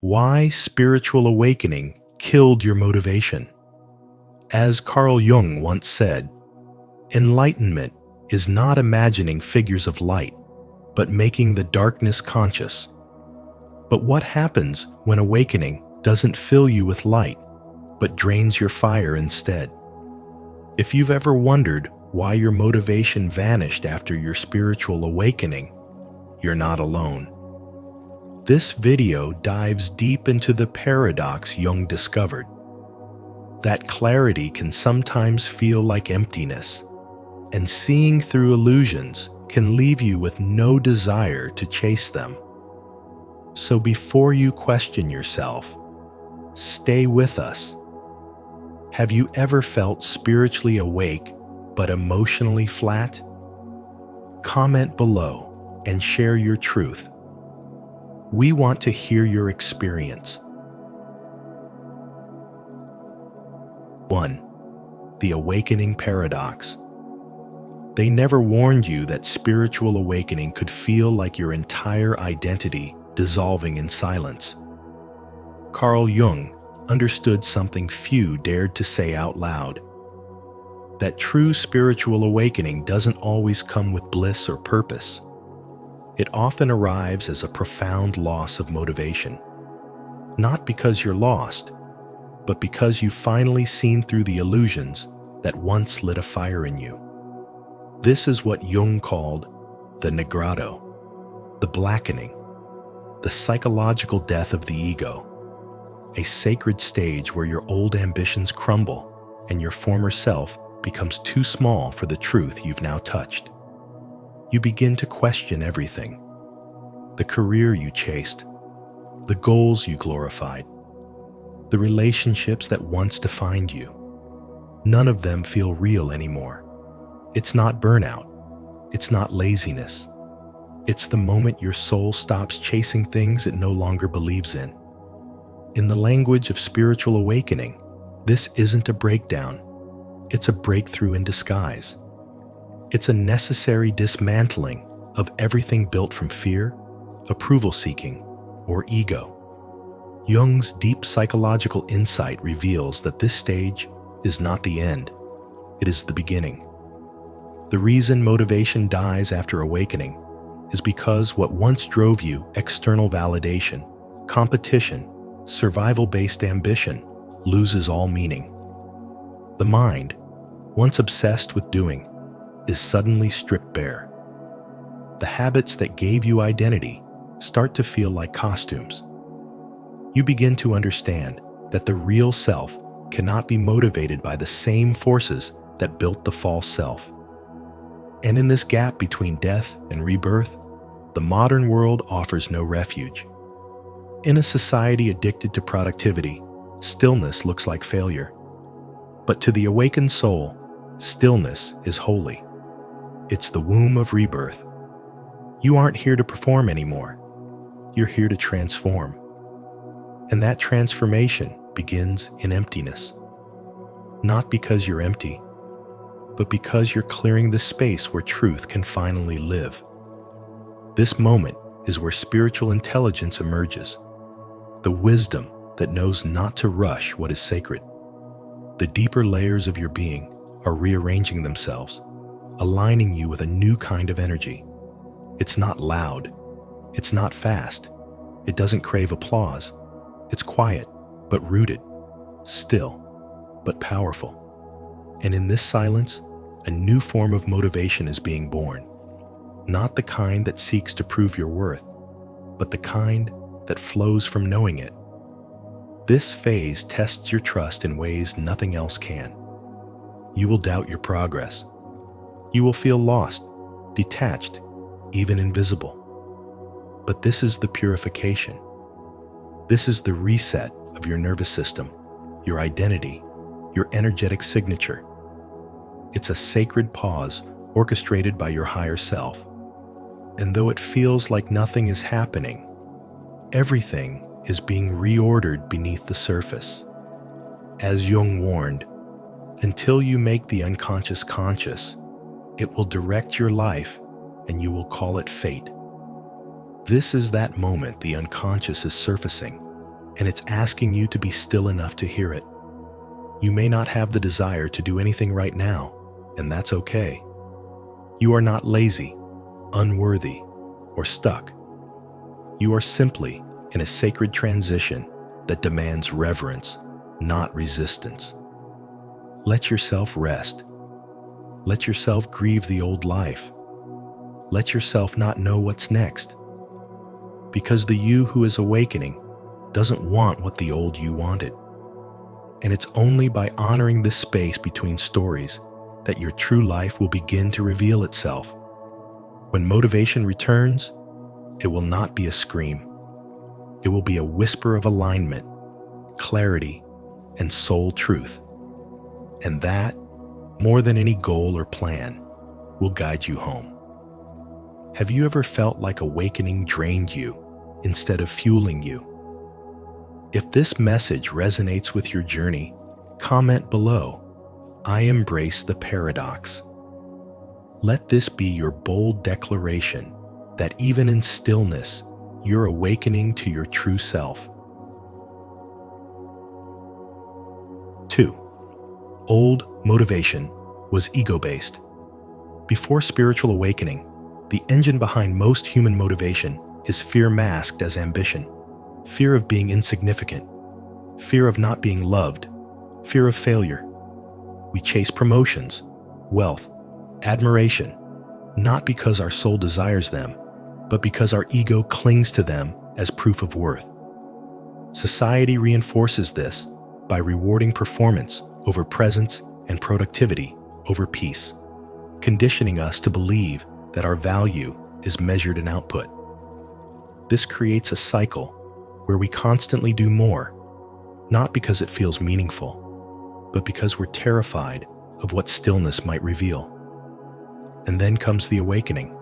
Why spiritual awakening killed your motivation. As Carl Jung once said, enlightenment is not imagining figures of light, but making the darkness conscious. But what happens when awakening doesn't fill you with light, but drains your fire instead? If you've ever wondered why your motivation vanished after your spiritual awakening, you're not alone. This video dives deep into the paradox Jung discovered. That clarity can sometimes feel like emptiness, and seeing through illusions can leave you with no desire to chase them. So before you question yourself, stay with us. Have you ever felt spiritually awake but emotionally flat? Comment below and share your truth. We want to hear your experience. 1. The awakening paradox. They never warned you that spiritual awakening could feel like your entire identity dissolving in silence. Carl Jung understood something few dared to say out loud. That true spiritual awakening doesn't always come with bliss or purpose. It often arrives as a profound loss of motivation. Not because you're lost, but because you've finally seen through the illusions that once lit a fire in you. This is what Jung called the negrado, the blackening, the psychological death of the ego, a sacred stage where your old ambitions crumble and your former self becomes too small for the truth you've now touched. You begin to question everything: the career you chased, the goals you glorified, the relationships that once defined you. None of them feel real anymore. It's not burnout. It's not laziness. It's the moment your soul stops chasing things it no longer believes in. In the language of spiritual awakening, this isn't a breakdown. It's a breakthrough in disguise. It's a necessary dismantling of everything built from fear, approval-seeking, or ego. Jung's deep psychological insight reveals that this stage is not the end. It is the beginning. The reason motivation dies after awakening is because what once drove you, external validation, competition, survival-based ambition, loses all meaning. The mind, once obsessed with doing, is suddenly stripped bare. The habits that gave you identity start to feel like costumes. You begin to understand that the real self cannot be motivated by the same forces that built the false self. And in this gap between death and rebirth, the modern world offers no refuge. In a society addicted to productivity, stillness looks like failure. But to the awakened soul, stillness is holy. It's the womb of rebirth. You aren't here to perform anymore. You're here to transform. And that transformation begins in emptiness. Not because you're empty, but because you're clearing the space where truth can finally live. This moment is where spiritual intelligence emerges, the wisdom that knows not to rush what is sacred. The deeper layers of your being are rearranging themselves, aligning you with a new kind of energy. It's not loud. It's not fast. It doesn't crave applause. It's quiet, but rooted, still, but powerful. And in this silence, a new form of motivation is being born. Not the kind that seeks to prove your worth, but the kind that flows from knowing it. This phase tests your trust in ways nothing else can. You will doubt your progress. You will feel lost, detached, even invisible. But this is the purification. This is the reset of your nervous system, your identity, your energetic signature. It's a sacred pause orchestrated by your higher self. And though it feels like nothing is happening, everything is being reordered beneath the surface. As Jung warned, until you make the unconscious conscious, it will direct your life and you will call it fate. This is that moment the unconscious is surfacing, and it's asking you to be still enough to hear it. You may not have the desire to do anything right now, and that's okay. You are not lazy, unworthy, or stuck. You are simply in a sacred transition that demands reverence, not resistance. Let yourself rest. Let yourself grieve the old life. Let yourself not know what's next. Because the you who is awakening doesn't want what the old you wanted. And it's only by honoring this space between stories that your true life will begin to reveal itself. When motivation returns, it will not be a scream. It will be a whisper of alignment, clarity, and soul truth. And that, more than any goal or plan, will guide you home. Have you ever felt like awakening drained you instead of fueling you? If this message resonates with your journey, comment below, "I embrace the paradox." Let this be your bold declaration that even in stillness, you're awakening to your true self. 2. Old motivation was ego-based. Before spiritual awakening, the engine behind most human motivation is fear masked as ambition. Fear of being insignificant, fear of not being loved, fear of failure. We chase promotions, wealth, admiration, not because our soul desires them, but because our ego clings to them as proof of worth. Society reinforces this by rewarding performance over presence and productivity over peace, conditioning us to believe that our value is measured in output. This creates a cycle where we constantly do more, not because it feels meaningful, but because we're terrified of what stillness might reveal. And then comes the awakening.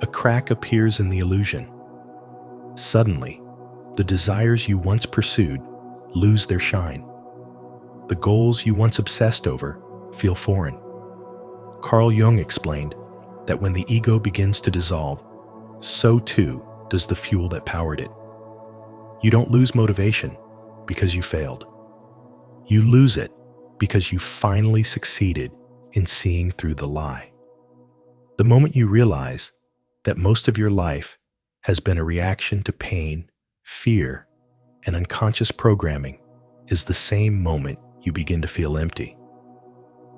A crack appears in the illusion. Suddenly, the desires you once pursued lose their shine. The goals you once obsessed over feel foreign. Carl Jung explained that when the ego begins to dissolve, so too does the fuel that powered it. You don't lose motivation because you failed. You lose it because you finally succeeded in seeing through the lie. The moment you realize that most of your life has been a reaction to pain, fear, and unconscious programming is the same moment you begin to feel empty.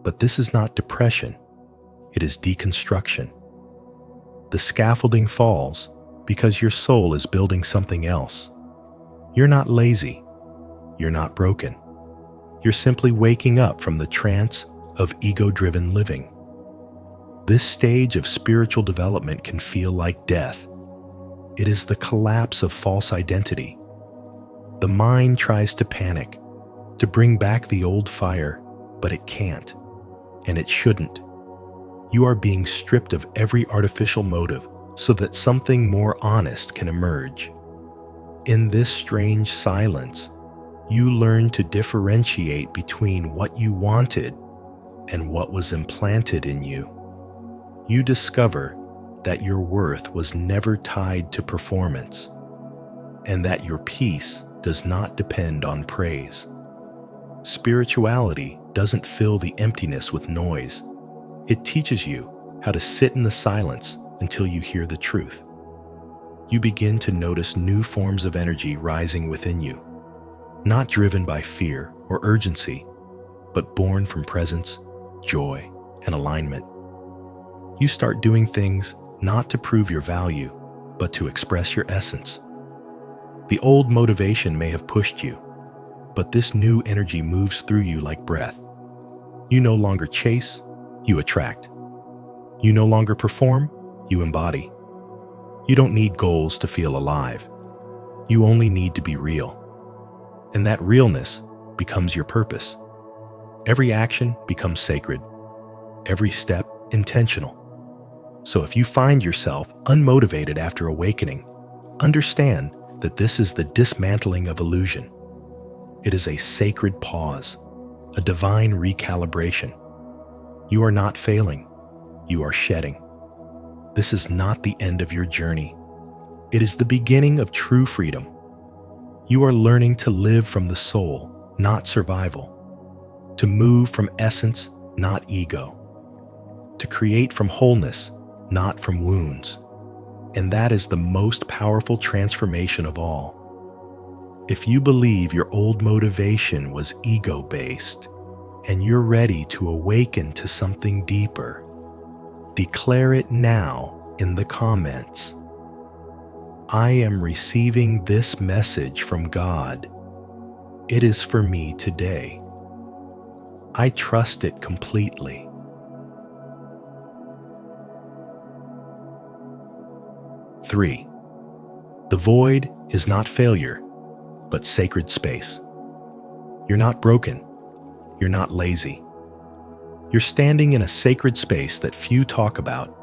But this is not depression, it is deconstruction. The scaffolding falls because your soul is building something else. You're not lazy. You're not broken. You're simply waking up from the trance of ego-driven living. This stage of spiritual development can feel like death. It is the collapse of false identity. The mind tries to panic, to bring back the old fire, but it can't, and it shouldn't. You are being stripped of every artificial motive so that something more honest can emerge. In this strange silence, you learn to differentiate between what you wanted and what was implanted in you. You discover that your worth was never tied to performance, and that your peace does not depend on praise. Spirituality doesn't fill the emptiness with noise. It teaches you how to sit in the silence until you hear the truth. You begin to notice new forms of energy rising within you, not driven by fear or urgency, but born from presence, joy, and alignment. You start doing things not to prove your value, but to express your essence. The old motivation may have pushed you, but this new energy moves through you like breath. You no longer chase, you attract. You no longer perform, you embody. You don't need goals to feel alive. You only need to be real. And that realness becomes your purpose. Every action becomes sacred. Every step intentional. So if you find yourself unmotivated after awakening, understand that this is the dismantling of illusion. It is a sacred pause, a divine recalibration. You are not failing. You are shedding. This is not the end of your journey. It is the beginning of true freedom. You are learning to live from the soul, not survival. To move from essence, not ego. To create from wholeness, not from wounds. And that is the most powerful transformation of all. If you believe your old motivation was ego-based, and you're ready to awaken to something deeper, declare it now in the comments. I am receiving this message from God. It is for me today. I trust it completely. Three, the void is not failure, but sacred space. You're not broken. You're not lazy. You're standing in a sacred space that few talk about,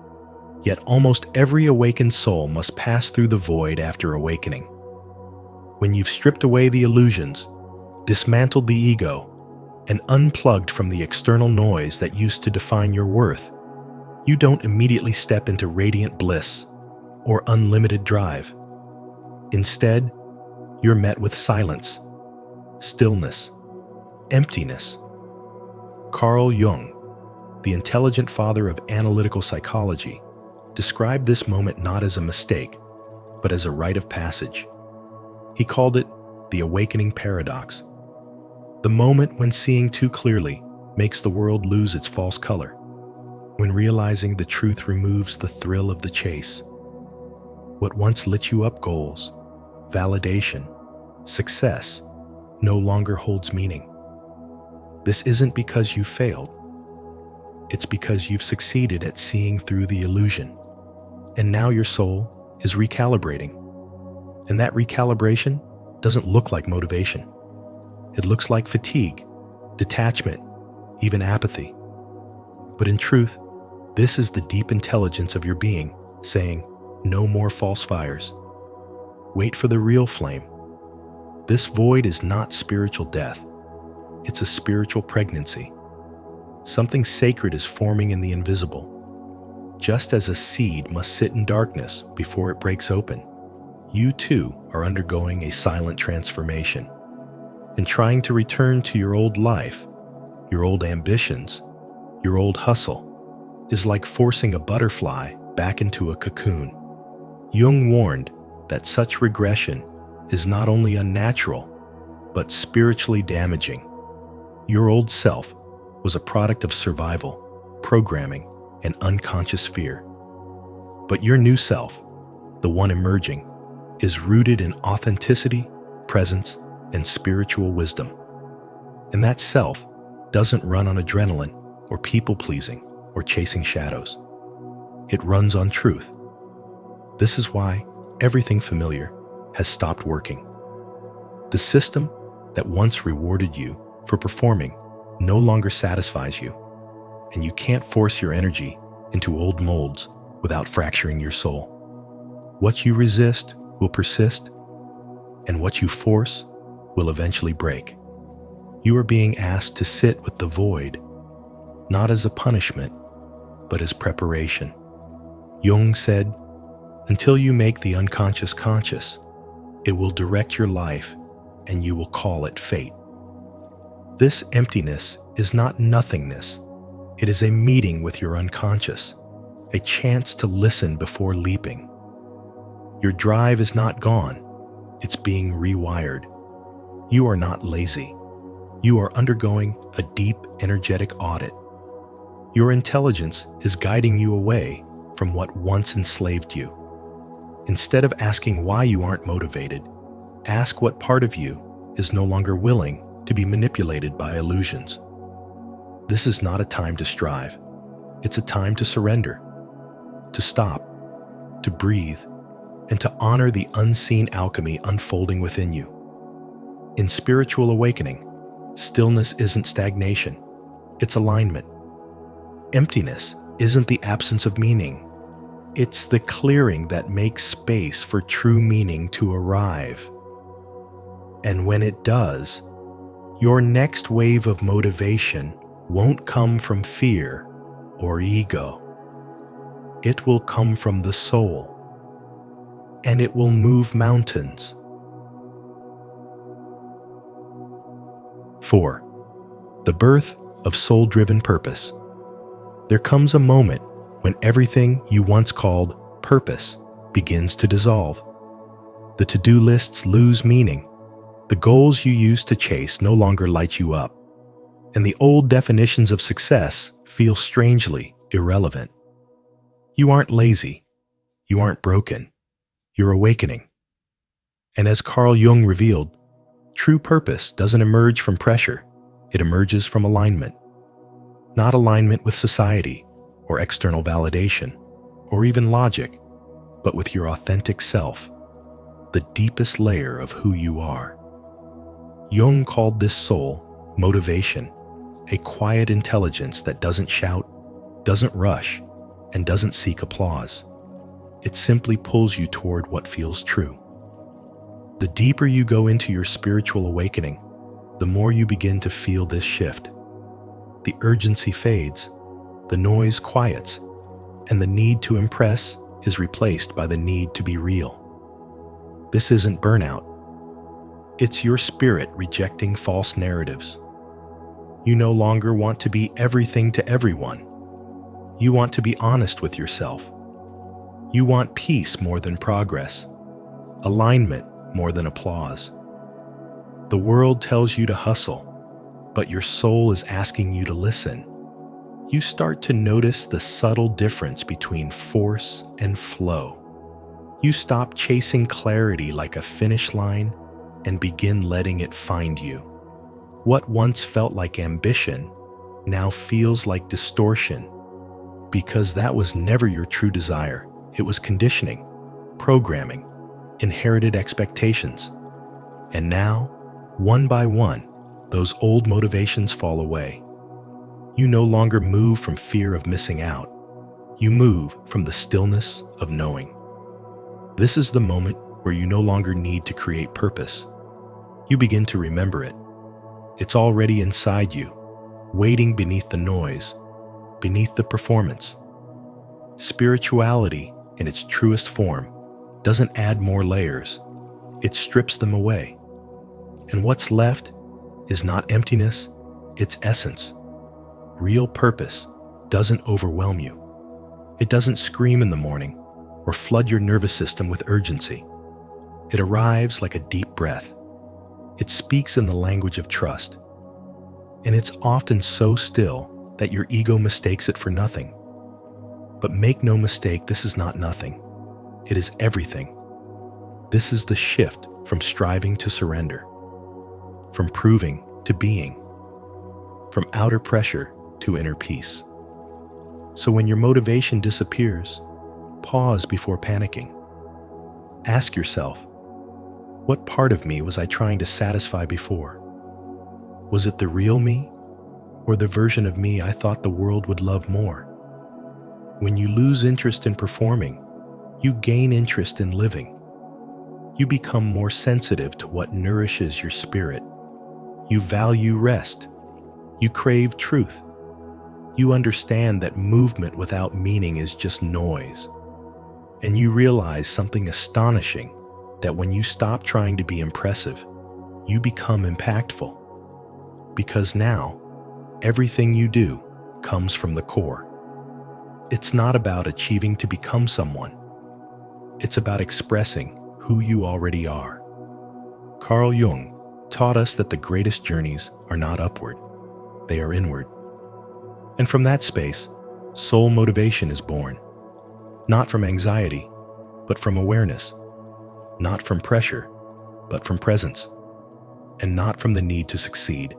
yet almost every awakened soul must pass through the void after awakening. When you've stripped away the illusions, dismantled the ego, and unplugged from the external noise that used to define your worth, you don't immediately step into radiant bliss or unlimited drive. Instead, you're met with silence, stillness, emptiness. Carl Jung, the intelligent father of analytical psychology, described this moment not as a mistake, but as a rite of passage. He called it the awakening paradox. The moment when seeing too clearly makes the world lose its false color, when realizing the truth removes the thrill of the chase. What once lit you up goals, validation, success, no longer holds meaning. This isn't because you failed. It's because you've succeeded at seeing through the illusion. And now your soul is recalibrating. And that recalibration doesn't look like motivation. It looks like fatigue, detachment, even apathy. But in truth, this is the deep intelligence of your being saying, no more false fires. Wait for the real flame. This void is not spiritual death. It's a spiritual pregnancy. Something sacred is forming in the invisible. Just as a seed must sit in darkness before it breaks open, you too are undergoing a silent transformation. And trying to return to your old life, your old ambitions, your old hustle, is like forcing a butterfly back into a cocoon. Jung warned that such regression is not only unnatural, but spiritually damaging. Your old self was a product of survival, programming, and unconscious fear. But your new self, the one emerging, is rooted in authenticity, presence, and spiritual wisdom. And that self doesn't run on adrenaline or people-pleasing or chasing shadows. It runs on truth. This is why everything familiar has stopped working. The system that once rewarded you for performing no longer satisfies you, and you can't force your energy into old molds without fracturing your soul. What you resist will persist, and what you force will eventually break. You are being asked to sit with the void, not as a punishment, but as preparation. Jung said, until you make the unconscious conscious, it will direct your life and you will call it fate. This emptiness is not nothingness. It is a meeting with your unconscious, a chance to listen before leaping. Your drive is not gone. It's being rewired. You are not lazy. You are undergoing a deep energetic audit. Your intelligence is guiding you away from what once enslaved you. Instead of asking why you aren't motivated, ask what part of you is no longer willing to be manipulated by illusions. This is not a time to strive. It's a time to surrender, to stop, to breathe, and to honor the unseen alchemy unfolding within you. In spiritual awakening, stillness isn't stagnation, it's alignment. Emptiness isn't the absence of meaning. It's the clearing that makes space for true meaning to arrive. And when it does, your next wave of motivation won't come from fear or ego. It will come from the soul, and it will move mountains. 4. The birth of soul-driven purpose. There comes a moment when everything you once called purpose begins to dissolve. The to-do lists lose meaning. The goals you used to chase no longer light you up. And the old definitions of success feel strangely irrelevant. You aren't lazy. You aren't broken. You're awakening. And as Carl Jung revealed, true purpose doesn't emerge from pressure. It emerges from alignment. Not alignment with society or external validation or even logic, but with your authentic self, the deepest layer of who you are. Jung called this soul motivation, a quiet intelligence that doesn't shout, doesn't rush, and doesn't seek applause. It simply pulls you toward what feels true. The deeper you go into your spiritual awakening, the more you begin to feel this shift. The urgency fades, the noise quiets, and the need to impress is replaced by the need to be real. This isn't burnout. It's your spirit rejecting false narratives. You no longer want to be everything to everyone. You want to be honest with yourself. You want peace more than progress, alignment more than applause. The world tells you to hustle, but your soul is asking you to listen. You start to notice the subtle difference between force and flow. You stop chasing clarity like a finish line and begin letting it find you. What once felt like ambition now feels like distortion, because that was never your true desire. It was conditioning, programming, inherited expectations. And now, one by one, those old motivations fall away. You no longer move from fear of missing out. You move from the stillness of knowing. This is the moment where you no longer need to create purpose. You begin to remember it. It's already inside you, waiting beneath the noise, beneath the performance. Spirituality, in its truest form, doesn't add more layers. It strips them away. And what's left is not emptiness, it's essence. Real purpose doesn't overwhelm you. It doesn't scream in the morning or flood your nervous system with urgency. It arrives like a deep breath. It speaks in the language of trust. And it's often so still that your ego mistakes it for nothing. But make no mistake, this is not nothing. It is everything. This is the shift from striving to surrender, from proving to being, from outer pressure to inner peace. So when your motivation disappears, pause before panicking. Ask yourself, what part of me was I trying to satisfy before? Was it the real me, or the version of me I thought the world would love more? When you lose interest in performing, you gain interest in living. You become more sensitive to what nourishes your spirit. You value rest. You crave truth. You understand that movement without meaning is just noise. And you realize something astonishing, that when you stop trying to be impressive, you become impactful. Because now, everything you do comes from the core. It's not about achieving to become someone. It's about expressing who you already are. Carl Jung taught us that the greatest journeys are not upward, they are inward. And from that space, soul motivation is born. Not from anxiety, but from awareness. Not from pressure, but from presence. And not from the need to succeed,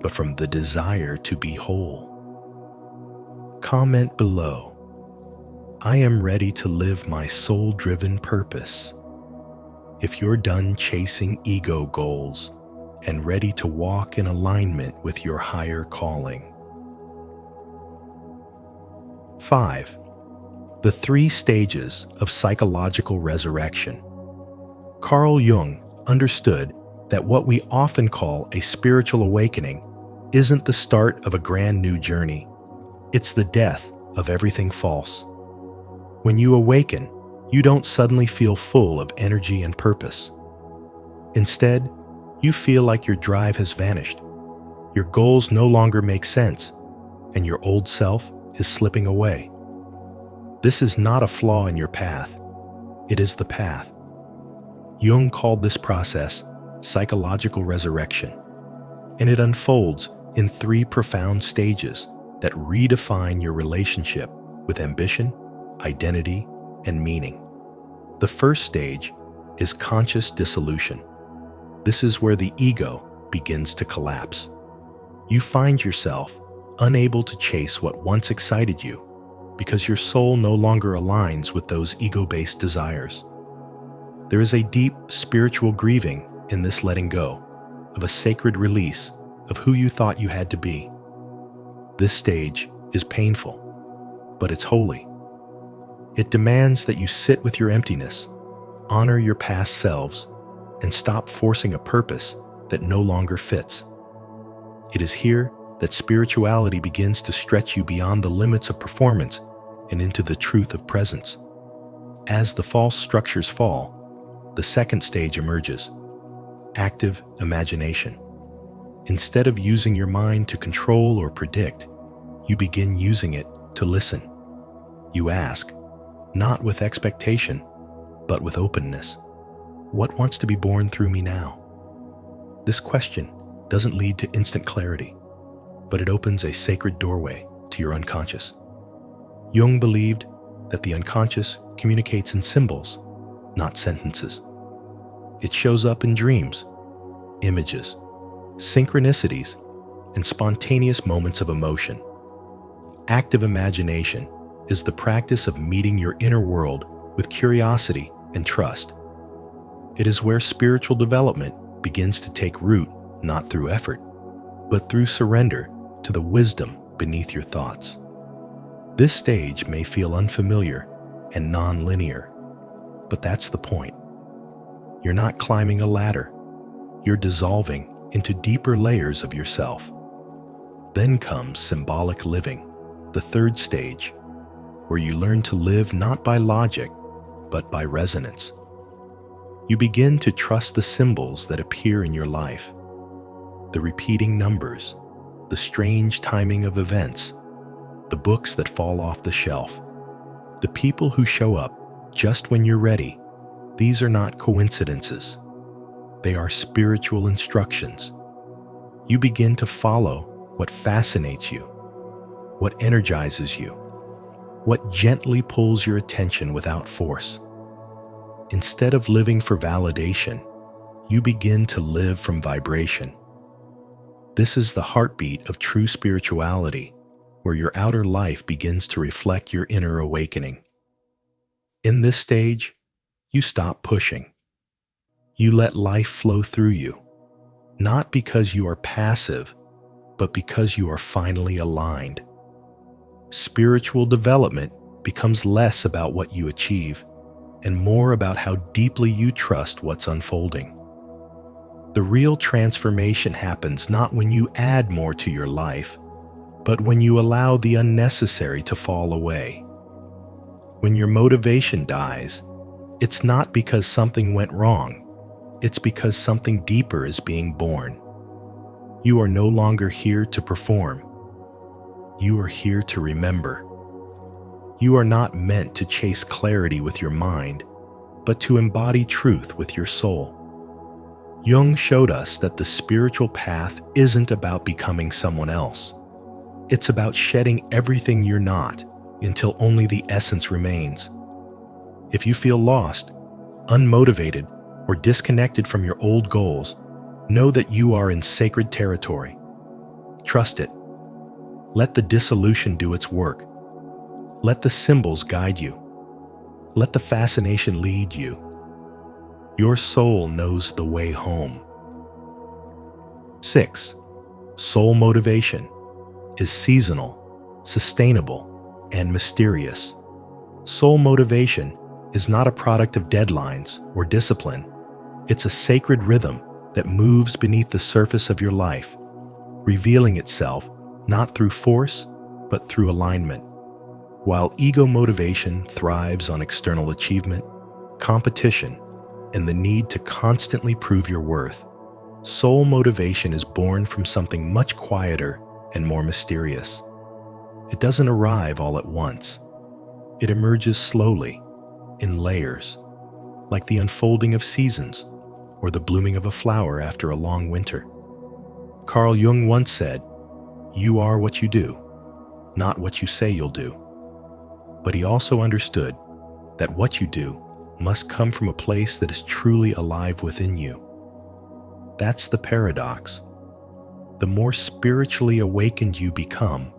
but from the desire to be whole. Comment below. I am ready to live my soul-driven purpose. If you're done chasing ego goals and ready to walk in alignment with your higher calling. 5. The 3 stages of psychological resurrection. Carl Jung understood that what we often call a spiritual awakening isn't the start of a grand new journey. It's the death of everything false. When you awaken, you don't suddenly feel full of energy and purpose. Instead, you feel like your drive has vanished. Your goals no longer make sense, and your old self is slipping away. This is not a flaw in your path. It is the path. Jung called this process psychological resurrection, and it unfolds in 3 profound stages that redefine your relationship with ambition, identity, and meaning. The first stage is conscious dissolution. This is where the ego begins to collapse. You find yourself unable to chase what once excited you because your soul no longer aligns with those ego-based desires. There is a deep spiritual grieving in this letting go, of a sacred release of who you thought you had to be. This stage is painful, but it's holy. It demands that you sit with your emptiness, honor your past selves, and stop forcing a purpose that no longer fits. It is here that spirituality begins to stretch you beyond the limits of performance and into the truth of presence. As the false structures fall, the second stage emerges: active imagination. Instead of using your mind to control or predict, you begin using it to listen. You ask, not with expectation, but with openness, what wants to be born through me now? This question doesn't lead to instant clarity, but it opens a sacred doorway to your unconscious. Jung believed that the unconscious communicates in symbols, not sentences. It shows up in dreams, images, synchronicities, and spontaneous moments of emotion. Active imagination is the practice of meeting your inner world with curiosity and trust. It is where spiritual development begins to take root, not through effort, but through surrender to the wisdom beneath your thoughts. This stage may feel unfamiliar and non-linear, but that's the point. You're not climbing a ladder. You're dissolving into deeper layers of yourself. Then comes symbolic living, the third stage, where you learn to live not by logic, but by resonance. You begin to trust the symbols that appear in your life, the repeating numbers, the strange timing of events, the books that fall off the shelf, the people who show up just when you're ready. These are not coincidences. They are spiritual instructions. You begin to follow what fascinates you, what energizes you, what gently pulls your attention without force. Instead of living for validation, you begin to live from vibration. This is the heartbeat of true spirituality, where your outer life begins to reflect your inner awakening. In this stage, you stop pushing. You let life flow through you, not because you are passive, but because you are finally aligned. Spiritual development becomes less about what you achieve and more about how deeply you trust what's unfolding. The real transformation happens not when you add more to your life, but when you allow the unnecessary to fall away. When your motivation dies, it's not because something went wrong. It's because something deeper is being born. You are no longer here to perform. You are here to remember. You are not meant to chase clarity with your mind, but to embody truth with your soul. Jung showed us that the spiritual path isn't about becoming someone else. It's about shedding everything you're not until only the essence remains. If you feel lost, unmotivated, or disconnected from your old goals, know that you are in sacred territory. Trust it. Let the dissolution do its work. Let the symbols guide you. Let the fascination lead you. Your soul knows the way home. 6. Soul motivation is seasonal, sustainable, and mysterious. Soul motivation is not a product of deadlines or discipline. It's a sacred rhythm that moves beneath the surface of your life, revealing itself not through force, but through alignment. While ego motivation thrives on external achievement, competition, and the need to constantly prove your worth, Soul motivation is born from something much quieter and more mysterious. It doesn't arrive all at once. It emerges slowly, in layers, like the unfolding of seasons or the blooming of a flower after a long winter. Carl Jung once said, "You are what you do, not what you say you'll do." But he also understood that what you do must come from a place that is truly alive within you. That's the paradox. The more spiritually awakened you become,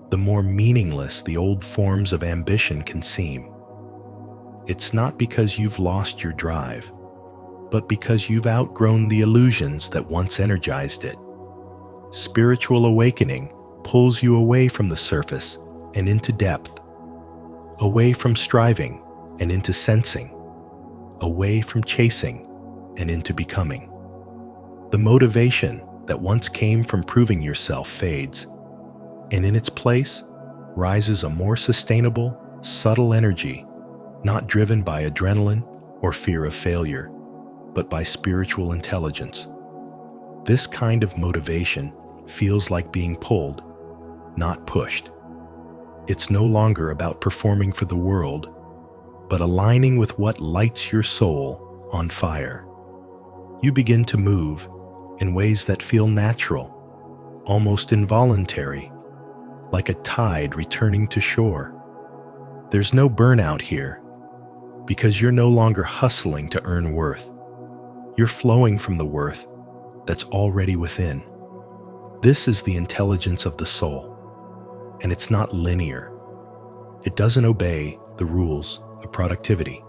the more meaningless the old forms of ambition can seem. It's not because you've lost your drive, but because you've outgrown the illusions that once energized it. Spiritual awakening pulls you away from the surface and into depth, away from striving and into sensing, away from chasing and into becoming. The motivation that once came from proving yourself fades, and in its place rises a more sustainable, subtle energy, not driven by adrenaline or fear of failure, but by spiritual intelligence. This kind of motivation feels like being pulled, not pushed. It's no longer about performing for the world, but aligning with what lights your soul on fire. You begin to move in ways that feel natural, almost involuntary, like a tide returning to shore. There's no burnout here, because you're no longer hustling to earn worth. You're flowing from the worth that's already within. This is the intelligence of the soul, and it's not linear. It doesn't obey the rules of productivity.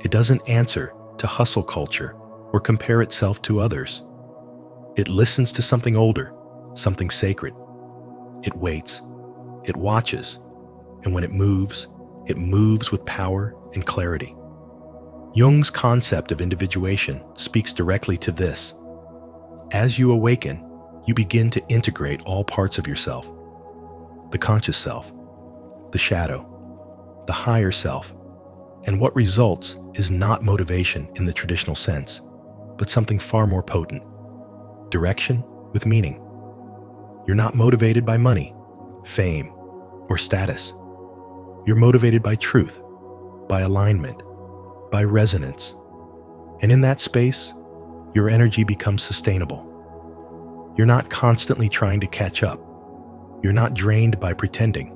It doesn't answer to hustle culture or compare itself to others. It listens to something older, something sacred. It waits, it watches, and when it moves with power and clarity. Jung's concept of individuation speaks directly to this. As you awaken, you begin to integrate all parts of yourself: the conscious self, the shadow, the higher self, and what results is not motivation in the traditional sense, but something far more potent: direction with meaning. You're not motivated by money, fame, or status. You're motivated by truth, by alignment, by resonance. And in that space, your energy becomes sustainable. You're not constantly trying to catch up. You're not drained by pretending.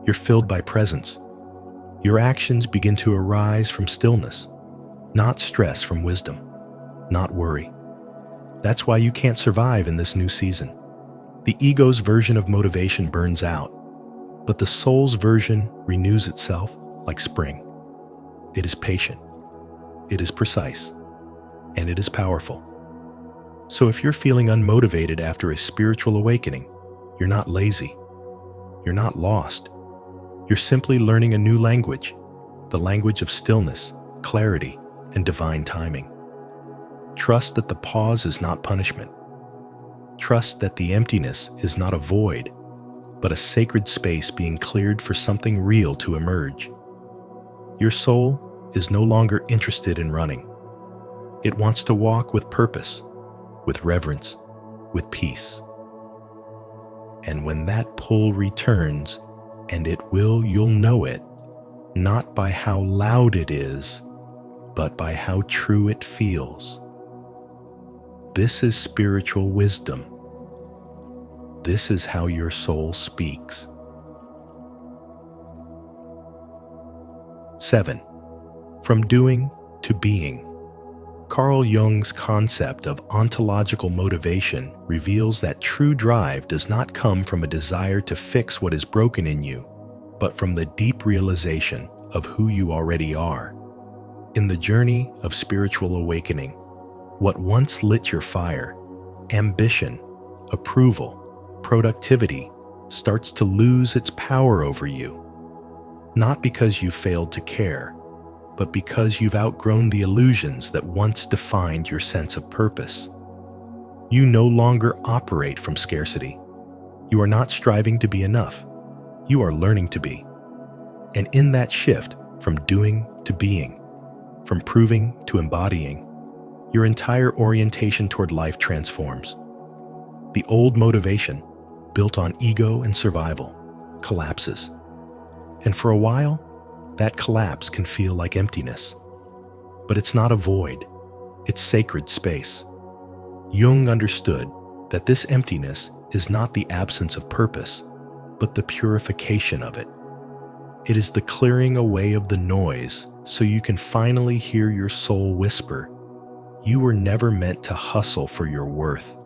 You're filled by presence. Your actions begin to arise from stillness, not stress from wisdom, not worry. That's why you can't survive in this new season. The ego's version of motivation burns out, but the soul's version renews itself like spring. It is patient, it is precise, and it is powerful. So if you're feeling unmotivated after a spiritual awakening, you're not lazy, you're not lost. You're simply learning a new language, the language of stillness, clarity, and divine timing. Trust that the pause is not punishment. Trust that the emptiness is not a void, but a sacred space being cleared for something real to emerge. Your soul is no longer interested in running. It wants to walk with purpose, with reverence, with peace. And when that pull returns, and it will, you'll know it, not by how loud it is, but by how true it feels. This is spiritual wisdom. This is how your soul speaks. 7. From doing to being. Carl Jung's concept of ontological motivation reveals that true drive does not come from a desire to fix what is broken in you, but from the deep realization of who you already are. In the journey of spiritual awakening, what once lit your fire, ambition, approval, productivity, starts to lose its power over you. Not because you failed to care, but because you've outgrown the illusions that once defined your sense of purpose. You no longer operate from scarcity. You are not striving to be enough. You are learning to be. And in that shift from doing to being, from proving to embodying, your entire orientation toward life transforms. The old motivation, built on ego and survival, collapses. And for a while, that collapse can feel like emptiness. But it's not a void, it's sacred space. Jung understood that this emptiness is not the absence of purpose, but the purification of it. It is the clearing away of the noise so you can finally hear your soul whisper, "You were never meant to hustle for your worth."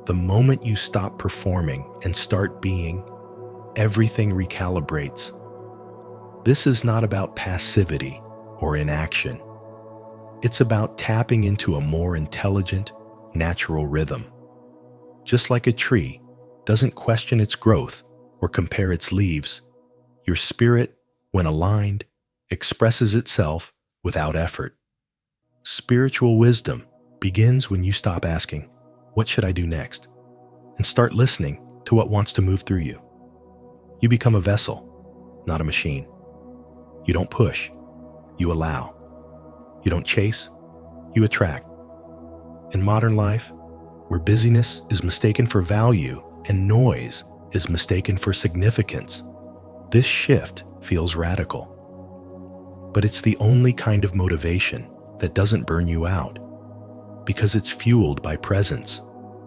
The moment you stop performing and start being, everything recalibrates. This is not about passivity or inaction. It's about tapping into a more intelligent, natural rhythm. Just like a tree doesn't question its growth or compare its leaves, your spirit, when aligned, expresses itself without effort. Spiritual wisdom begins when you stop asking, "What should I do next?" and start listening to what wants to move through you. You become a vessel, not a machine. You don't push, you allow. You don't chase, you attract. In modern life, where busyness is mistaken for value and noise is mistaken for significance, this shift feels radical. But it's the only kind of motivation that doesn't burn you out, because it's fueled by presence,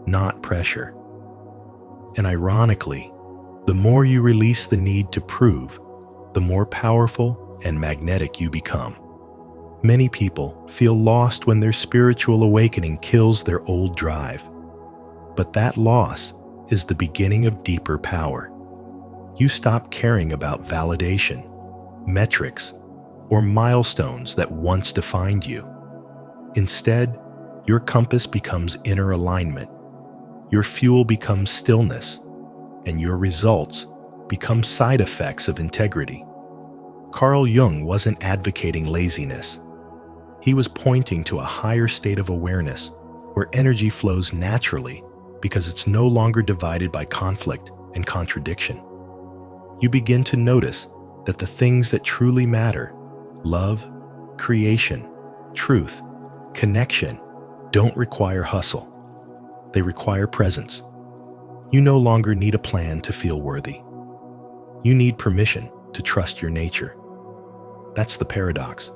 not pressure. And ironically, the more you release the need to prove, the more powerful and magnetic you become. Many people feel lost when their spiritual awakening kills their old drive. But that loss is the beginning of deeper power. You stop caring about validation, metrics, or milestones that once defined you. Instead, your compass becomes inner alignment, your fuel becomes stillness, and your results become side effects of integrity. Carl Jung wasn't advocating laziness. He was pointing to a higher state of awareness where energy flows naturally because it's no longer divided by conflict and contradiction. You begin to notice that the things that truly matter, love, creation, truth, connection, don't require hustle. They require presence. You no longer need a plan to feel worthy. You need permission to trust your nature. That's the paradox.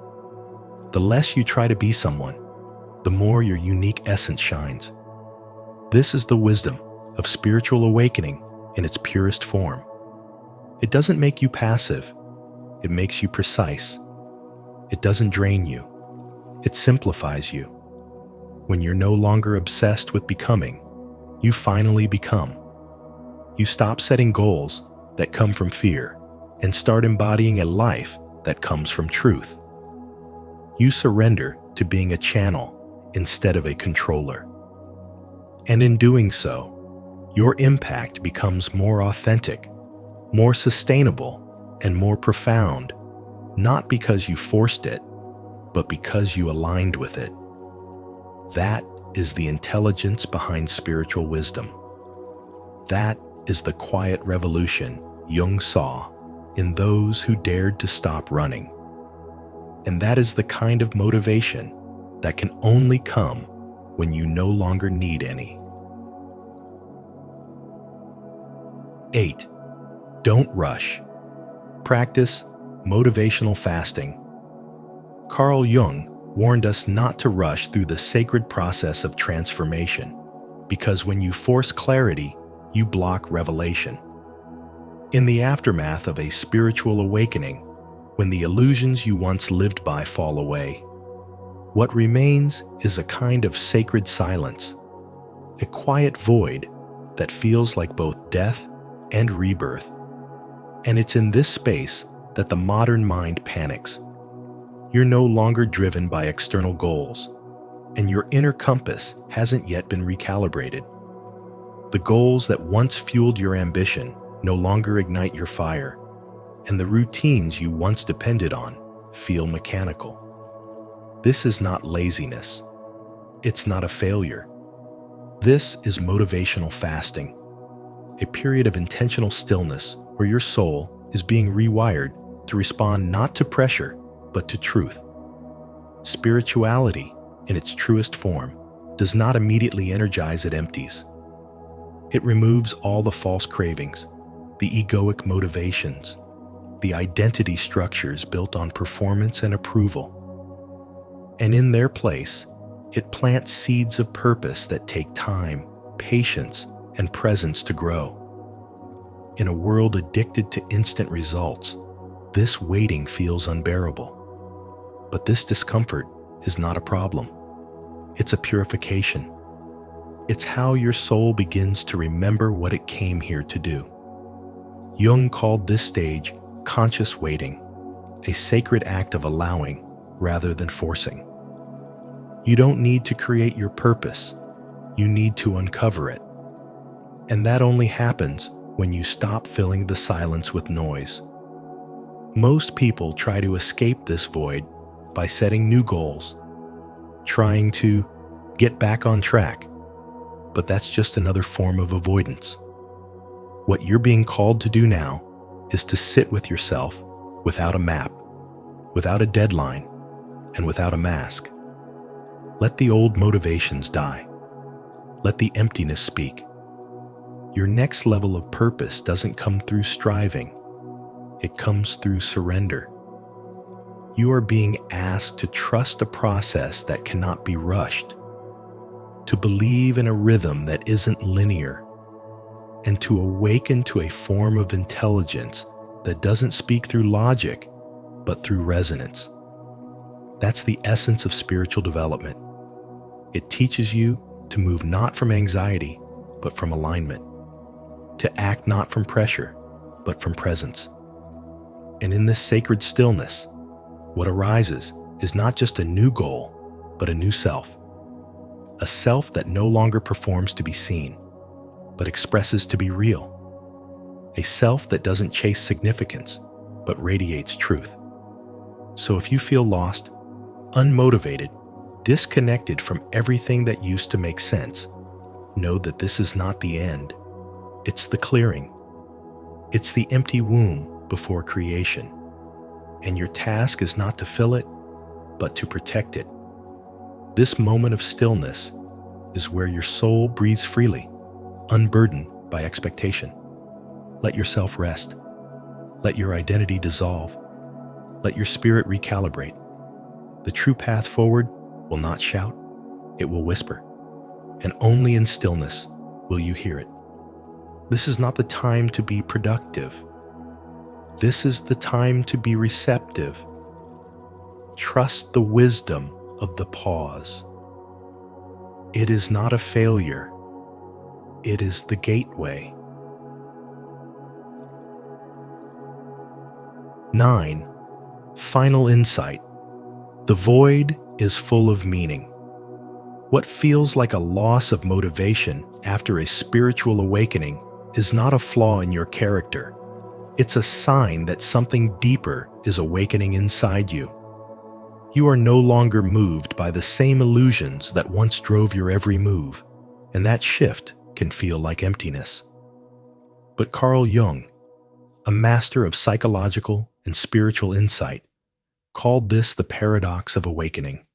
The less you try to be someone, the more your unique essence shines. This is the wisdom of spiritual awakening in its purest form. It doesn't make you passive. It makes you precise. It doesn't drain you. It simplifies you. When you're no longer obsessed with becoming, you finally become. You stop setting goals that come from fear and start embodying a life that comes from truth. You surrender to being a channel instead of a controller. And in doing so, your impact becomes more authentic, more sustainable, and more profound, not because you forced it, but because you aligned with it. That is the intelligence behind spiritual wisdom. That is the quiet revolution Jung saw in those who dared to stop running. And that is the kind of motivation that can only come when you no longer need any. 8. Don't rush. Practice motivational fasting. Carl Jung warned us not to rush through the sacred process of transformation, because when you force clarity, you block revelation. In the aftermath of a spiritual awakening, when the illusions you once lived by fall away, what remains is a kind of sacred silence, a quiet void that feels like both death and rebirth. And it's in this space that the modern mind panics. You're no longer driven by external goals, and your inner compass hasn't yet been recalibrated. The goals that once fueled your ambition no longer ignite your fire, and the routines you once depended on feel mechanical. This is not laziness. It's not a failure. This is motivational fasting, a period of intentional stillness where your soul is being rewired to respond not to pressure, but to truth. Spirituality in its truest form, does not immediately energize, it empties. It removes all the false cravings, the egoic motivations, the identity structures built on performance and approval. And in their place, it plants seeds of purpose that take time, patience, and presence to grow. In a world addicted to instant results, this waiting feels unbearable. But this discomfort is not a problem. It's a purification. It's how your soul begins to remember what it came here to do. Jung called this stage conscious waiting, a sacred act of allowing rather than forcing. You don't need to create your purpose. You need to uncover it. And that only happens when you stop filling the silence with noise. Most people try to escape this void by setting new goals, trying to get back on track, but that's just another form of avoidance. What you're being called to do now is to sit with yourself without a map, without a deadline, and without a mask. Let the old motivations die. Let the emptiness speak. Your next level of purpose doesn't come through striving. It comes through surrender. You are being asked to trust a process that cannot be rushed, to believe in a rhythm that isn't linear, and to awaken to a form of intelligence that doesn't speak through logic, but through resonance. That's the essence of spiritual development. It teaches you to move not from anxiety, but from alignment, to act not from pressure, but from presence. And in this sacred stillness, what arises is not just a new goal, but a new self. A self that no longer performs to be seen, but expresses to be real. A self that doesn't chase significance, but radiates truth. So if you feel lost, unmotivated, disconnected from everything that used to make sense, know that this is not the end. It's the clearing. It's the empty womb before creation. And your task is not to fill it, but to protect it. This moment of stillness is where your soul breathes freely, unburdened by expectation. Let yourself rest. Let your identity dissolve. Let your spirit recalibrate. The true path forward will not shout, it will whisper. And only in stillness will you hear it. This is not the time to be productive. This is the time to be receptive. Trust the wisdom of the pause. It is not a failure. It is the gateway. 9. Final insight. The void is full of meaning. What feels like a loss of motivation after a spiritual awakening is not a flaw in your character. It's a sign that something deeper is awakening inside you. You are no longer moved by the same illusions that once drove your every move, and that shift can feel like emptiness. But Carl Jung, a master of psychological and spiritual insight, called this the paradox of awakening.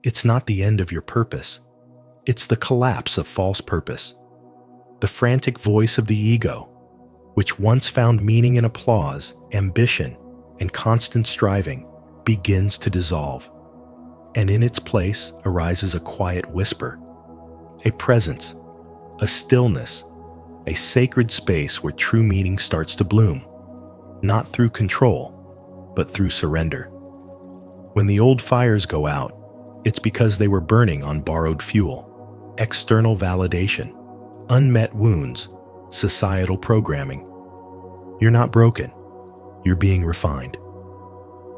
It's not the end of your purpose. It's the collapse of false purpose. The frantic voice of the ego, which once found meaning in applause, ambition, and constant striving, begins to dissolve. And in its place arises a quiet whisper, a presence, a stillness, a sacred space where true meaning starts to bloom, not through control, but through surrender. When the old fires go out, it's because they were burning on borrowed fuel, external validation, unmet wounds, societal programming. You're not broken. You're being refined.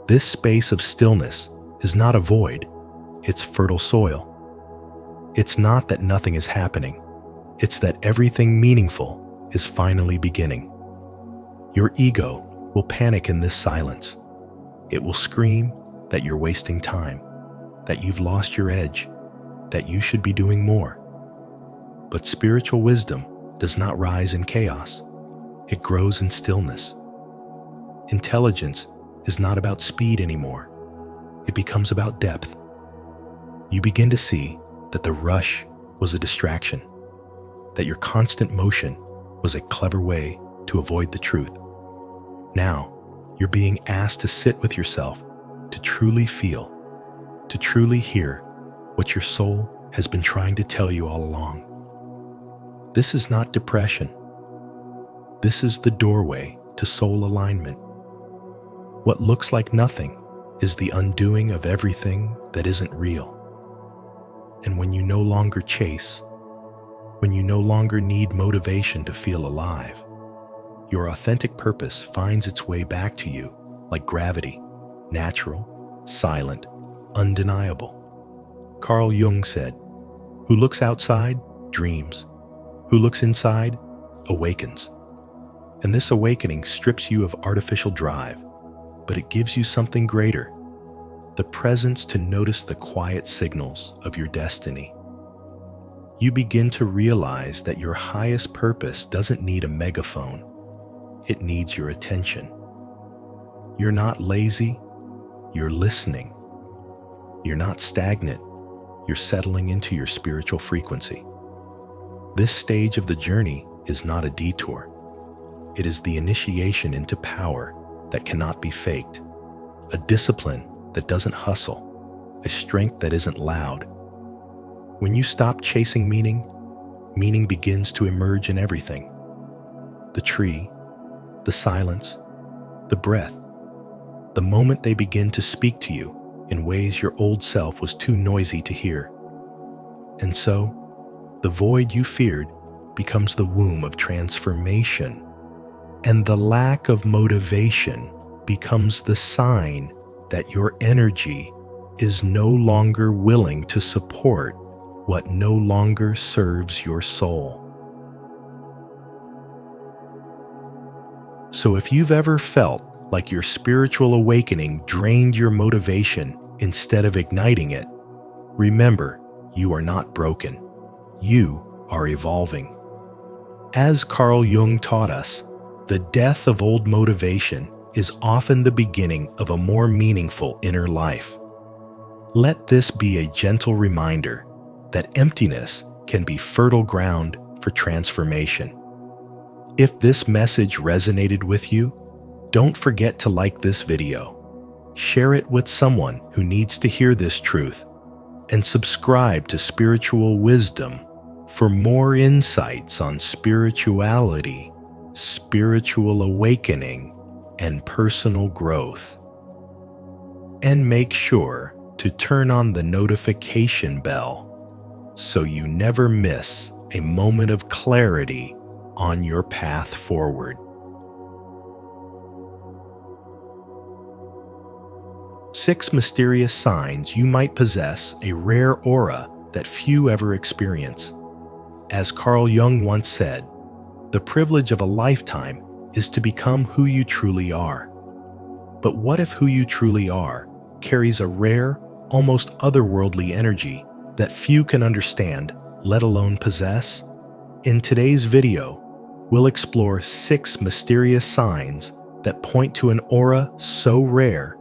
This space of stillness is not a void. It's fertile soil. It's not that nothing is happening. It's that everything meaningful is finally beginning. Your ego will panic in this silence. It will scream that you're wasting time, that you've lost your edge, that you should be doing more. But spiritual wisdom does not rise in chaos. It grows in stillness. Intelligence is not about speed anymore. It becomes about depth. You begin to see that the rush was a distraction, that your constant motion was a clever way to avoid the truth. Now, you're being asked to sit with yourself, to truly feel, to truly hear what your soul has been trying to tell you all along. This is not depression. This is the doorway to soul alignment. What looks like nothing is the undoing of everything that isn't real. And when you no longer chase, when you no longer need motivation to feel alive, your authentic purpose finds its way back to you like gravity, natural, silent, undeniable. Carl Jung said, "Who looks outside dreams. Who looks inside awakens." And this awakening strips you of artificial drive, but it gives you something greater, the presence to notice the quiet signals of your destiny. You begin to realize that your highest purpose doesn't need a megaphone. It needs your attention. You're not lazy, you're listening. You're not stagnant, you're settling into your spiritual frequency. This stage of the journey is not a detour. It is the initiation into power that cannot be faked, a discipline that doesn't hustle, a strength that isn't loud. When you stop chasing meaning, meaning begins to emerge in everything. The tree, the silence, the breath. The moment they begin to speak to you in ways your old self was too noisy to hear. And so, the void you feared becomes the womb of transformation, and the lack of motivation becomes the sign that your energy is no longer willing to support what no longer serves your soul. So if you've ever felt like your spiritual awakening drained your motivation instead of igniting it, remember, you are not broken. You are evolving. As Carl Jung taught us, the death of old motivation is often the beginning of a more meaningful inner life. Let this be a gentle reminder that emptiness can be fertile ground for transformation. If this message resonated with you, don't forget to like this video, share it with someone who needs to hear this truth, and subscribe to Spiritual Wisdom for more insights on spirituality, spiritual awakening, and personal growth. And make sure to turn on the notification bell so you never miss a moment of clarity on your path forward. Six mysterious signs you might possess a rare aura that few ever experience. As Carl Jung once said, the privilege of a lifetime is to become who you truly are. But what if who you truly are carries a rare, almost otherworldly energy that few can understand, let alone possess? In today's video, we'll explore 6 mysterious signs that point to an aura so rare,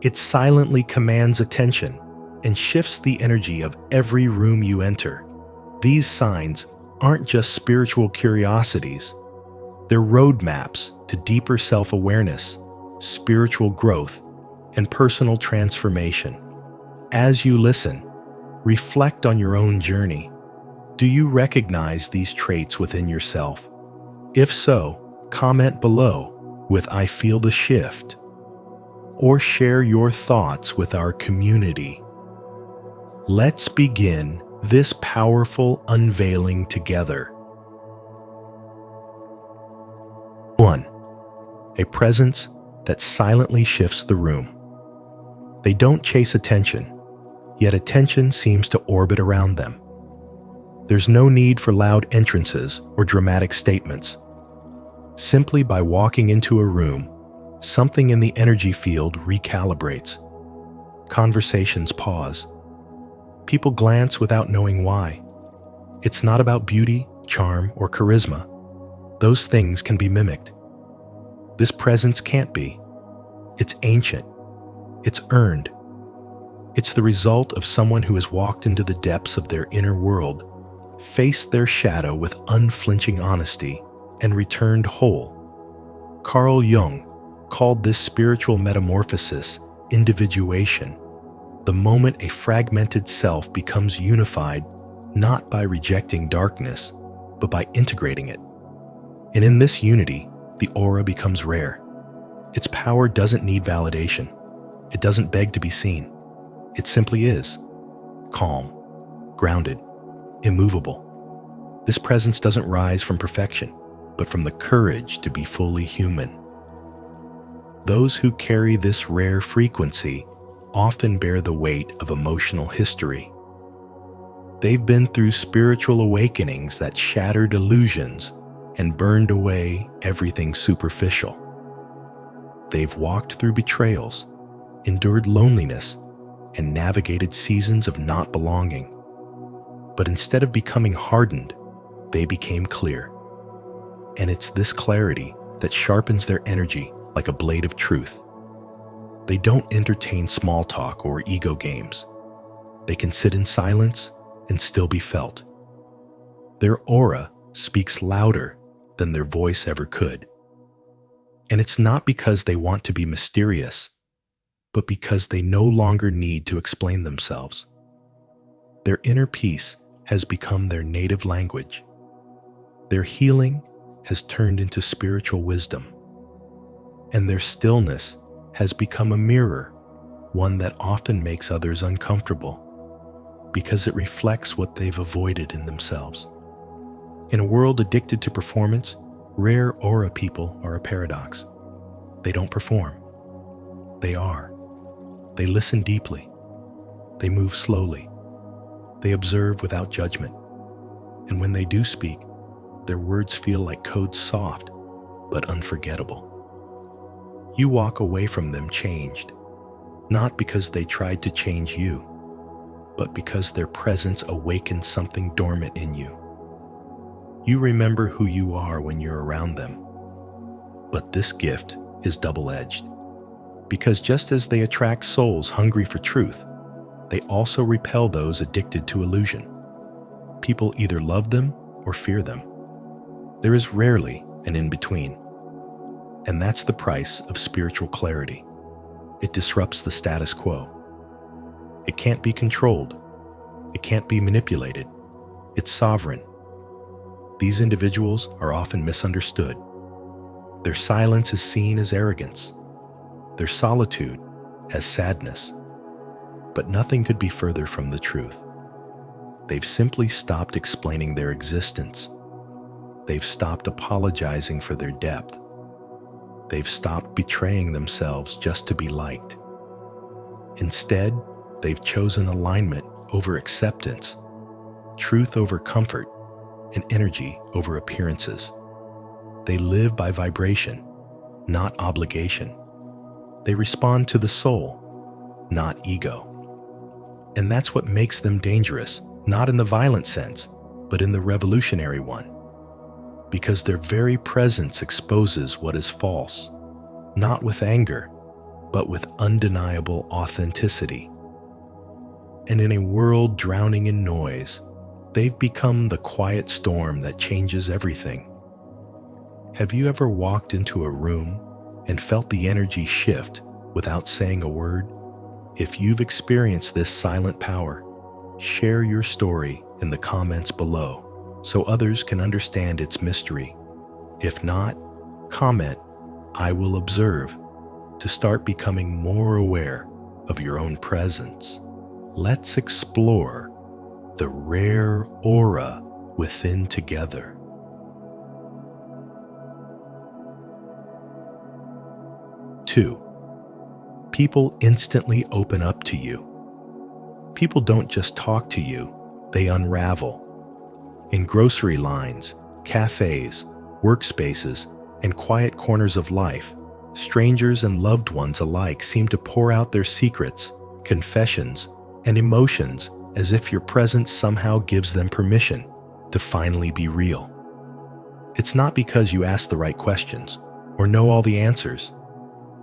it silently commands attention and shifts the energy of every room you enter. These signs aren't just spiritual curiosities, they're roadmaps to deeper self-awareness, spiritual growth, and personal transformation. As you listen, reflect on your own journey. Do you recognize these traits within yourself? If so, comment below with "I feel the shift," or share your thoughts with our community. Let's begin this powerful unveiling together. 1. A presence that silently shifts the room. They don't chase attention, yet attention seems to orbit around them. There's no need for loud entrances or dramatic statements. Simply by walking into a room, something in the energy field recalibrates. Conversations pause. People glance without knowing why. It's not about beauty, charm, or charisma. Those things can be mimicked. This presence can't be. It's ancient. It's earned. It's the result of someone who has walked into the depths of their inner world, faced their shadow with unflinching honesty, and returned whole. Carl Jung called this spiritual metamorphosis individuation, the moment a fragmented self becomes unified not by rejecting darkness, but by integrating it. And in this unity, the aura becomes rare. Its power doesn't need validation. It doesn't beg to be seen. It simply is. Calm, grounded, immovable. This presence doesn't rise from perfection, but from the courage to be fully human. Those who carry this rare frequency often bear the weight of emotional history. They've been through spiritual awakenings that shattered illusions and burned away everything superficial. They've walked through betrayals, endured loneliness, and navigated seasons of not belonging. But instead of becoming hardened, they became clear. And it's this clarity that sharpens their energy like a blade of truth. They don't entertain small talk or ego games. They can sit in silence and still be felt. Their aura speaks louder than their voice ever could. And it's not because they want to be mysterious, but because they no longer need to explain themselves. Their inner peace has become their native language. Their healing has turned into spiritual wisdom. And their stillness has become a mirror, one that often makes others uncomfortable, because it reflects what they've avoided in themselves. In a world addicted to performance, rare aura people are a paradox. They don't perform. They are. They listen deeply. They move slowly. They observe without judgment. And when they do speak, their words feel like codes soft, but unforgettable. You walk away from them changed, not because they tried to change you, but because their presence awakened something dormant in you. You remember who you are when you're around them. But this gift is double-edged, because just as they attract souls hungry for truth, they also repel those addicted to illusion. People either love them or fear them. There is rarely an in-between. And that's the price of spiritual clarity. It disrupts the status quo. It can't be controlled. It can't be manipulated. It's sovereign. These individuals are often misunderstood. Their silence is seen as arrogance, their solitude as sadness. But nothing could be further from the truth. They've simply stopped explaining their existence. They've stopped apologizing for their depth. They've stopped betraying themselves just to be liked. Instead, they've chosen alignment over acceptance, truth over comfort, and energy over appearances. They live by vibration, not obligation. They respond to the soul, not ego. And that's what makes them dangerous, not in the violent sense, but in the revolutionary one. Because their very presence exposes what is false, not with anger, but with undeniable authenticity. And in a world drowning in noise, they've become the quiet storm that changes everything. Have you ever walked into a room and felt the energy shift without saying a word? If you've experienced this silent power, share your story in the comments below so others can understand its mystery. If not, comment, "I will observe," to start becoming more aware of your own presence. Let's explore the rare aura within together. Two, people instantly open up to you. People don't just talk to you, they unravel. In grocery lines, cafes, workspaces, and quiet corners of life, strangers and loved ones alike seem to pour out their secrets, confessions, and emotions as if your presence somehow gives them permission to finally be real. It's not because you ask the right questions or know all the answers.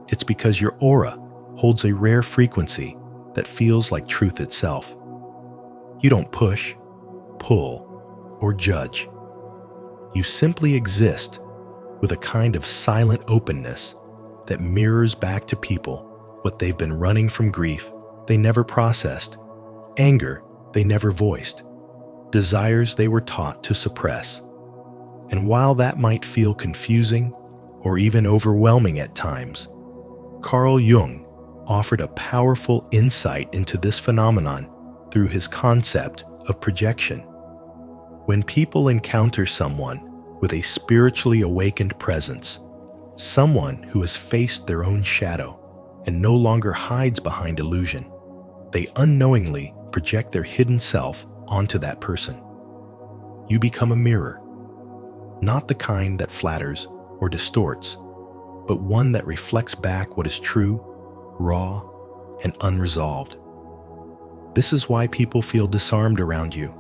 It's because your aura holds a rare frequency that feels like truth itself. You don't push, pull, or judge. You simply exist with a kind of silent openness that mirrors back to people what they've been running from: grief they never processed, anger they never voiced, desires they were taught to suppress. And while that might feel confusing or even overwhelming at times, Carl Jung offered a powerful insight into this phenomenon through his concept of projection. When people encounter someone with a spiritually awakened presence, someone who has faced their own shadow and no longer hides behind illusion, they unknowingly project their hidden self onto that person. You become a mirror, not the kind that flatters or distorts, but one that reflects back what is true, raw, and unresolved. This is why people feel disarmed around you.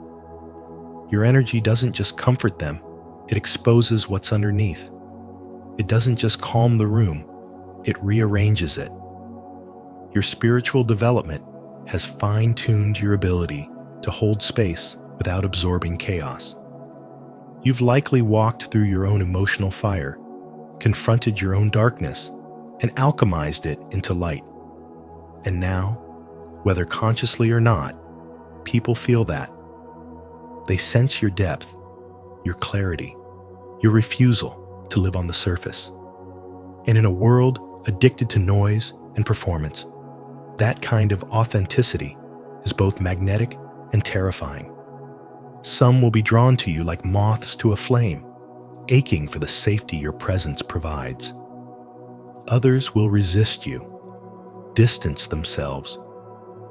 Your energy doesn't just comfort them, it exposes what's underneath. It doesn't just calm the room, it rearranges it. Your spiritual development has fine-tuned your ability to hold space without absorbing chaos. You've likely walked through your own emotional fire, confronted your own darkness, and alchemized it into light. And now, whether consciously or not, people feel that. They sense your depth, your clarity, your refusal to live on the surface. And in a world addicted to noise and performance, that kind of authenticity is both magnetic and terrifying. Some will be drawn to you like moths to a flame, aching for the safety your presence provides. Others will resist you, distance themselves,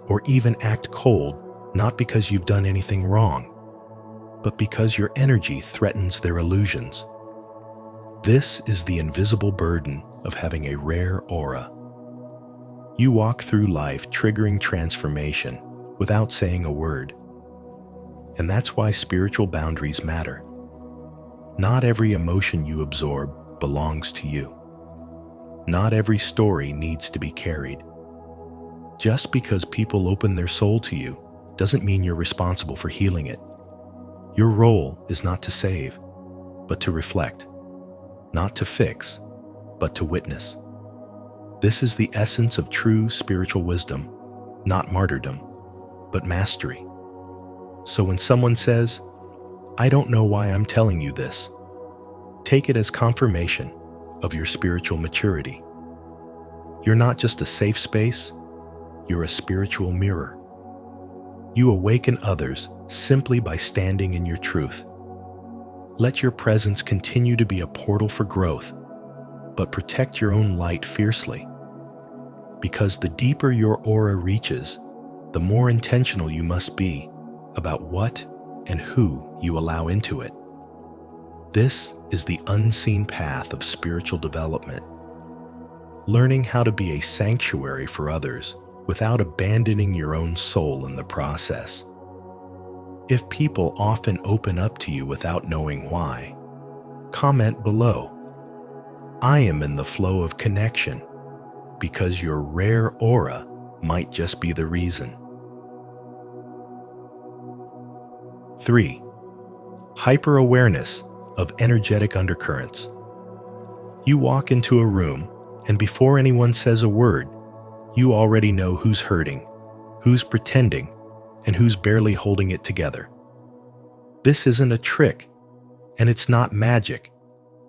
or even act cold, not because you've done anything wrong, but because your energy threatens their illusions. This is the invisible burden of having a rare aura. You walk through life triggering transformation without saying a word. And that's why spiritual boundaries matter. Not every emotion you absorb belongs to you. Not every story needs to be carried. Just because people open their soul to you doesn't mean you're responsible for healing it. Your role is not to save, but to reflect. Not to fix, but to witness. This is the essence of true spiritual wisdom, not martyrdom, but mastery. So when someone says, "I don't know why I'm telling you this," take it as confirmation of your spiritual maturity. You're not just a safe space, you're a spiritual mirror. You awaken others simply by standing in your truth. Let your presence continue to be a portal for growth, but protect your own light fiercely. Because the deeper your aura reaches, the more intentional you must be about what and who you allow into it. This is the unseen path of spiritual development. Learning how to be a sanctuary for others without abandoning your own soul in the process. If people often open up to you without knowing why, comment below. I am in the flow of connection, because your rare aura might just be the reason. 3. Hyper-awareness of energetic undercurrents. You walk into a room, and before anyone says a word, you already know who's hurting, who's pretending, and who's barely holding it together. This isn't a trick, and it's not magic.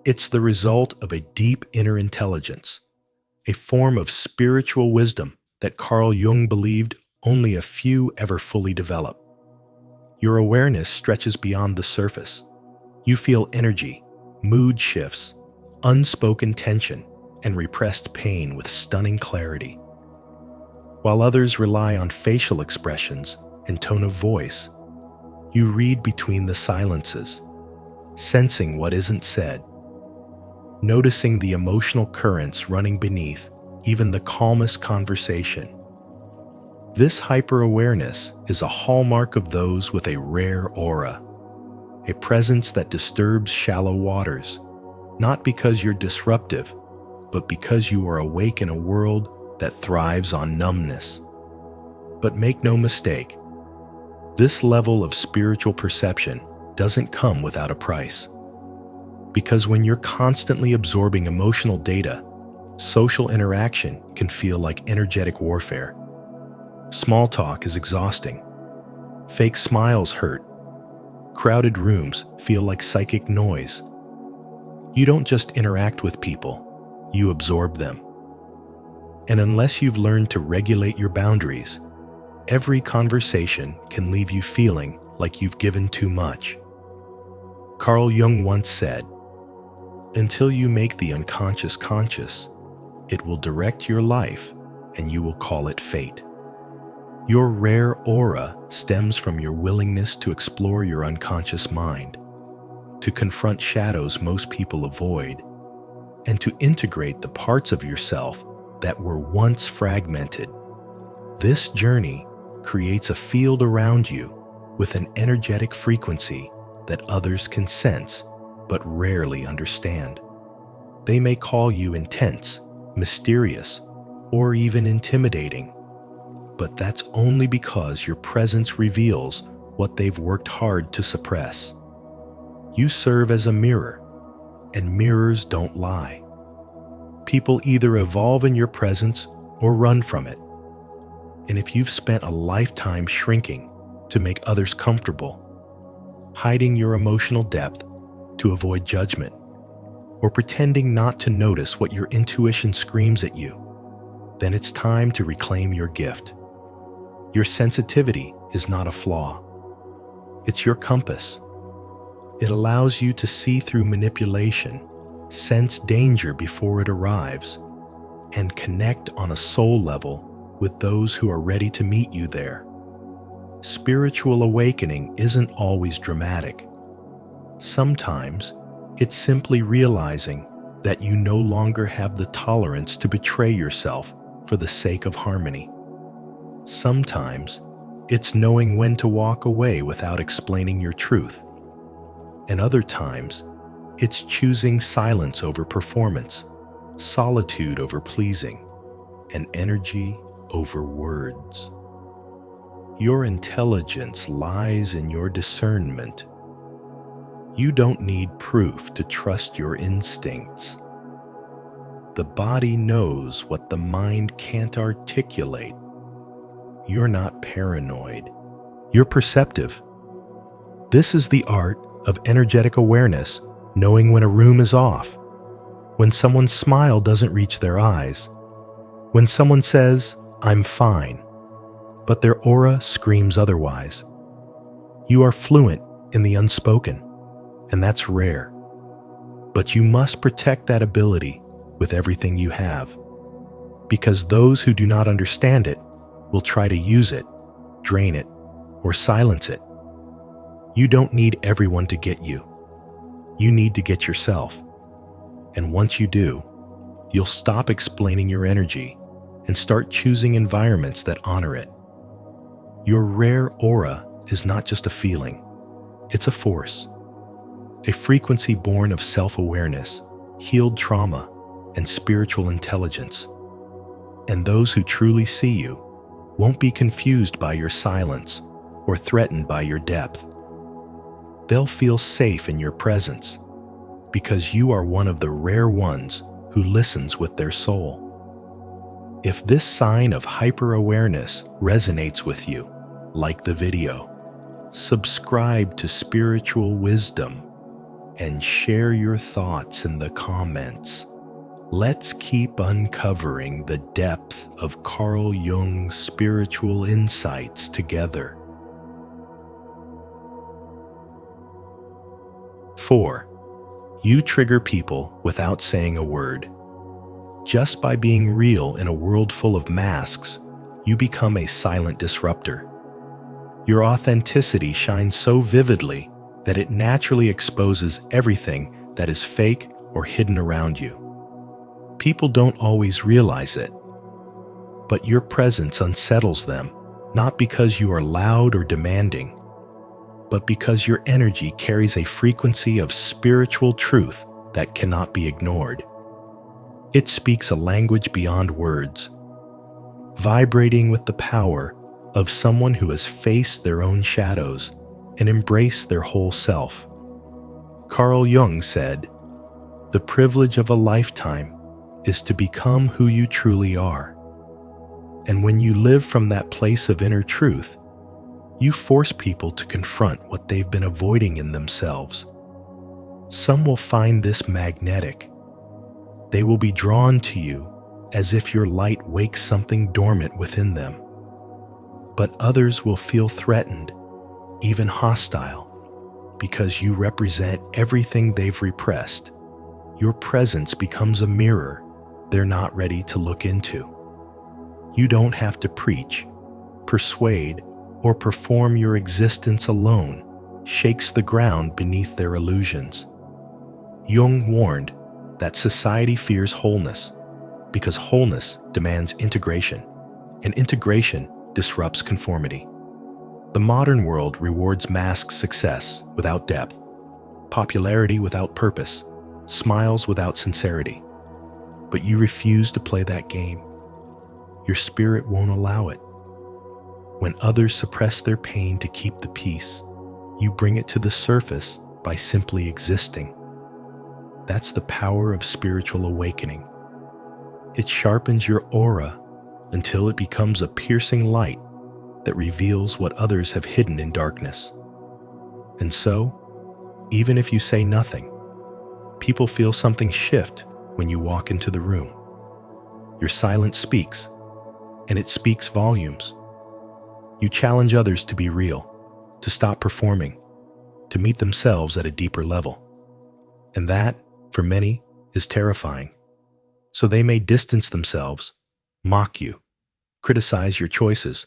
It's the result of a deep inner intelligence, a form of spiritual wisdom that Carl Jung believed only a few ever fully develop. Your awareness stretches beyond the surface. You feel energy, mood shifts, unspoken tension, and repressed pain with stunning clarity. While others rely on facial expressions and tone of voice, you read between the silences, sensing what isn't said, noticing the emotional currents running beneath even the calmest conversation. This hyper-awareness is a hallmark of those with a rare aura, a presence that disturbs shallow waters, not because you're disruptive, but because you are awake in a world that thrives on numbness. But make no mistake, this level of spiritual perception doesn't come without a price. Because when you're constantly absorbing emotional data, social interaction can feel like energetic warfare. Small talk is exhausting. Fake smiles hurt. Crowded rooms feel like psychic noise. You don't just interact with people, you absorb them. And unless you've learned to regulate your boundaries, every conversation can leave you feeling like you've given too much. Carl Jung once said, "Until you make the unconscious conscious, it will direct your life and you will call it fate." Your rare aura stems from your willingness to explore your unconscious mind, to confront shadows most people avoid, and to integrate the parts of yourself that were once fragmented. This journey creates a field around you with an energetic frequency that others can sense but rarely understand. They may call you intense, mysterious, or even intimidating, but that's only because your presence reveals what they've worked hard to suppress. You serve as a mirror, and mirrors don't lie. People either evolve in your presence or run from it. And if you've spent a lifetime shrinking to make others comfortable, hiding your emotional depth to avoid judgment, or pretending not to notice what your intuition screams at you, then it's time to reclaim your gift. Your sensitivity is not a flaw. It's your compass. It allows you to see through manipulation, sense danger before it arrives, and connect on a soul level with those who are ready to meet you there. Spiritual awakening isn't always dramatic. Sometimes it's simply realizing that you no longer have the tolerance to betray yourself for the sake of harmony. Sometimes it's knowing when to walk away without explaining your truth. And other times, it's choosing silence over performance, solitude over pleasing, and energy over words. Your intelligence lies in your discernment. You don't need proof to trust your instincts. The body knows what the mind can't articulate. You're not paranoid. You're perceptive. This is the art of energetic awareness, knowing when a room is off, when someone's smile doesn't reach their eyes, when someone says, "I'm fine," but their aura screams otherwise. You are fluent in the unspoken, and that's rare. But you must protect that ability with everything you have, because those who do not understand it will try to use it, drain it, or silence it. You don't need everyone to get you. You need to get yourself. And once you do, you'll stop explaining your energy and start choosing environments that honor it. Your rare aura is not just a feeling, it's a force, a frequency born of self-awareness, healed trauma, and spiritual intelligence. And those who truly see you won't be confused by your silence or threatened by your depth. They'll feel safe in your presence because you are one of the rare ones who listens with their soul. If this sign of hyper-awareness resonates with you, like the video, subscribe to Spiritual Wisdom and share your thoughts in the comments. Let's keep uncovering the depth of Carl Jung's spiritual insights together. 4. You trigger people without saying a word. Just by being real in a world full of masks, you become a silent disruptor. Your authenticity shines so vividly that it naturally exposes everything that is fake or hidden around you. People don't always realize it, but your presence unsettles them, not because you are loud or demanding, but because your energy carries a frequency of spiritual truth that cannot be ignored. It speaks a language beyond words, vibrating with the power of someone who has faced their own shadows and embraced their whole self. Carl Jung said, "The privilege of a lifetime is to become who you truly are." And when you live from that place of inner truth, you force people to confront what they've been avoiding in themselves. Some will find this magnetic. They will be drawn to you as if your light wakes something dormant within them. But others will feel threatened, even hostile, because you represent everything they've repressed. Your presence becomes a mirror they're not ready to look into. You don't have to preach, persuade, or perform. Your existence alone shakes the ground beneath their illusions. Jung warned that society fears wholeness because wholeness demands integration, and integration disrupts conformity. The modern world rewards masked success without depth, popularity without purpose, smiles without sincerity. But you refuse to play that game. Your spirit won't allow it. When others suppress their pain to keep the peace, you bring it to the surface by simply existing. That's the power of spiritual awakening. It sharpens your aura until it becomes a piercing light that reveals what others have hidden in darkness. And so, even if you say nothing, people feel something shift when you walk into the room. Your silence speaks, and it speaks volumes. You challenge others to be real, to stop performing, to meet themselves at a deeper level. And that, for many, is terrifying. So they may distance themselves, mock you, criticize your choices,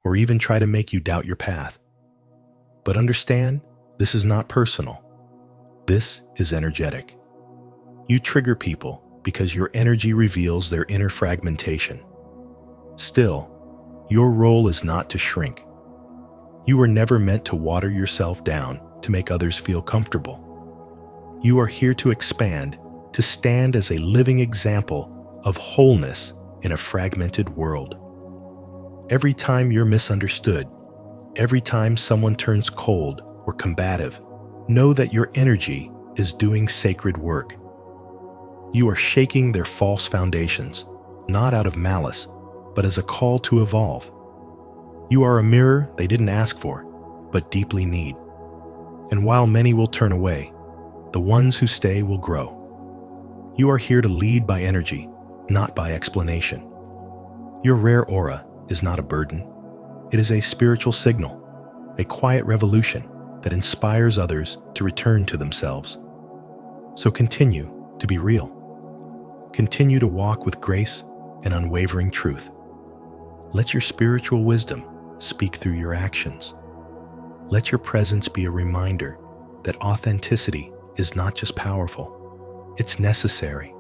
or even try to make you doubt your path. But understand, this is not personal. This is energetic. You trigger people because your energy reveals their inner fragmentation. Still, your role is not to shrink. You were never meant to water yourself down to make others feel comfortable. You are here to expand, to stand as a living example of wholeness in a fragmented world. Every time you're misunderstood, every time someone turns cold or combative, know that your energy is doing sacred work. You are shaking their false foundations, not out of malice, but as a call to evolve. You are a mirror they didn't ask for, but deeply need. And while many will turn away, the ones who stay will grow. You are here to lead by energy, not by explanation. Your rare aura is not a burden. It is a spiritual signal, a quiet revolution that inspires others to return to themselves. So continue to be real. Continue to walk with grace and unwavering truth. Let your spiritual wisdom speak through your actions. Let your presence be a reminder that authenticity is not just powerful, it's necessary.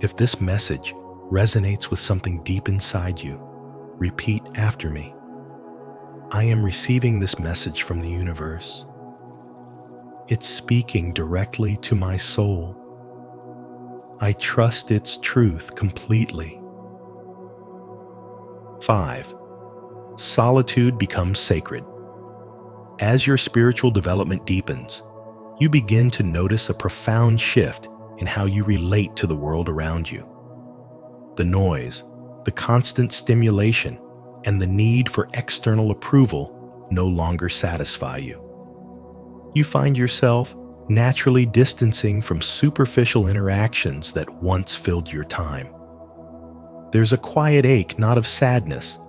If this message resonates with something deep inside you, repeat after me. I am receiving this message from the universe. It's speaking directly to my soul. I trust its truth completely. 5. Solitude becomes sacred. As your spiritual development deepens, you begin to notice a profound shift in how you relate to the world around you. The noise, the constant stimulation, and the need for external approval no longer satisfy you. You find yourself naturally distancing from superficial interactions that once filled your time. There's a quiet ache not of sadness,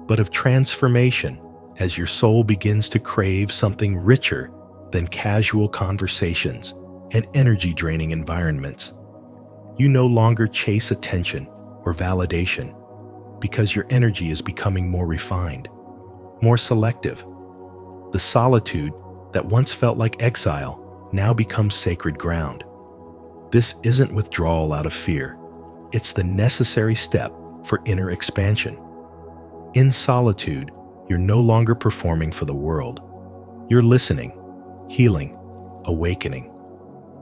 but of transformation as your soul begins to crave something richer than casual conversations and energy-draining environments. You no longer chase attention or validation because your energy is becoming more refined, more selective. The solitude that once felt like exile now becomes sacred ground. This isn't withdrawal out of fear. It's the necessary step for inner expansion. In solitude, you're no longer performing for the world. You're listening, healing, awakening.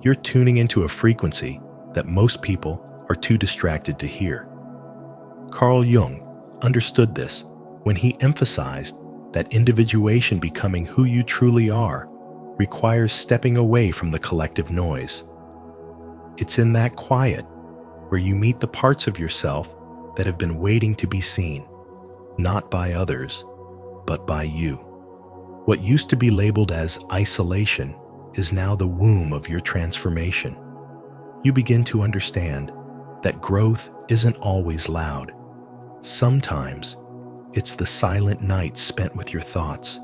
You're tuning into a frequency that most people are too distracted to hear. Carl Jung understood this when he emphasized that individuation, becoming who you truly are, requires stepping away from the collective noise. It's in that quiet where you meet the parts of yourself that have been waiting to be seen, not by others, but by you. What used to be labeled as isolation is now the womb of your transformation. You begin to understand that growth isn't always loud. Sometimes it's the silent nights spent with your thoughts,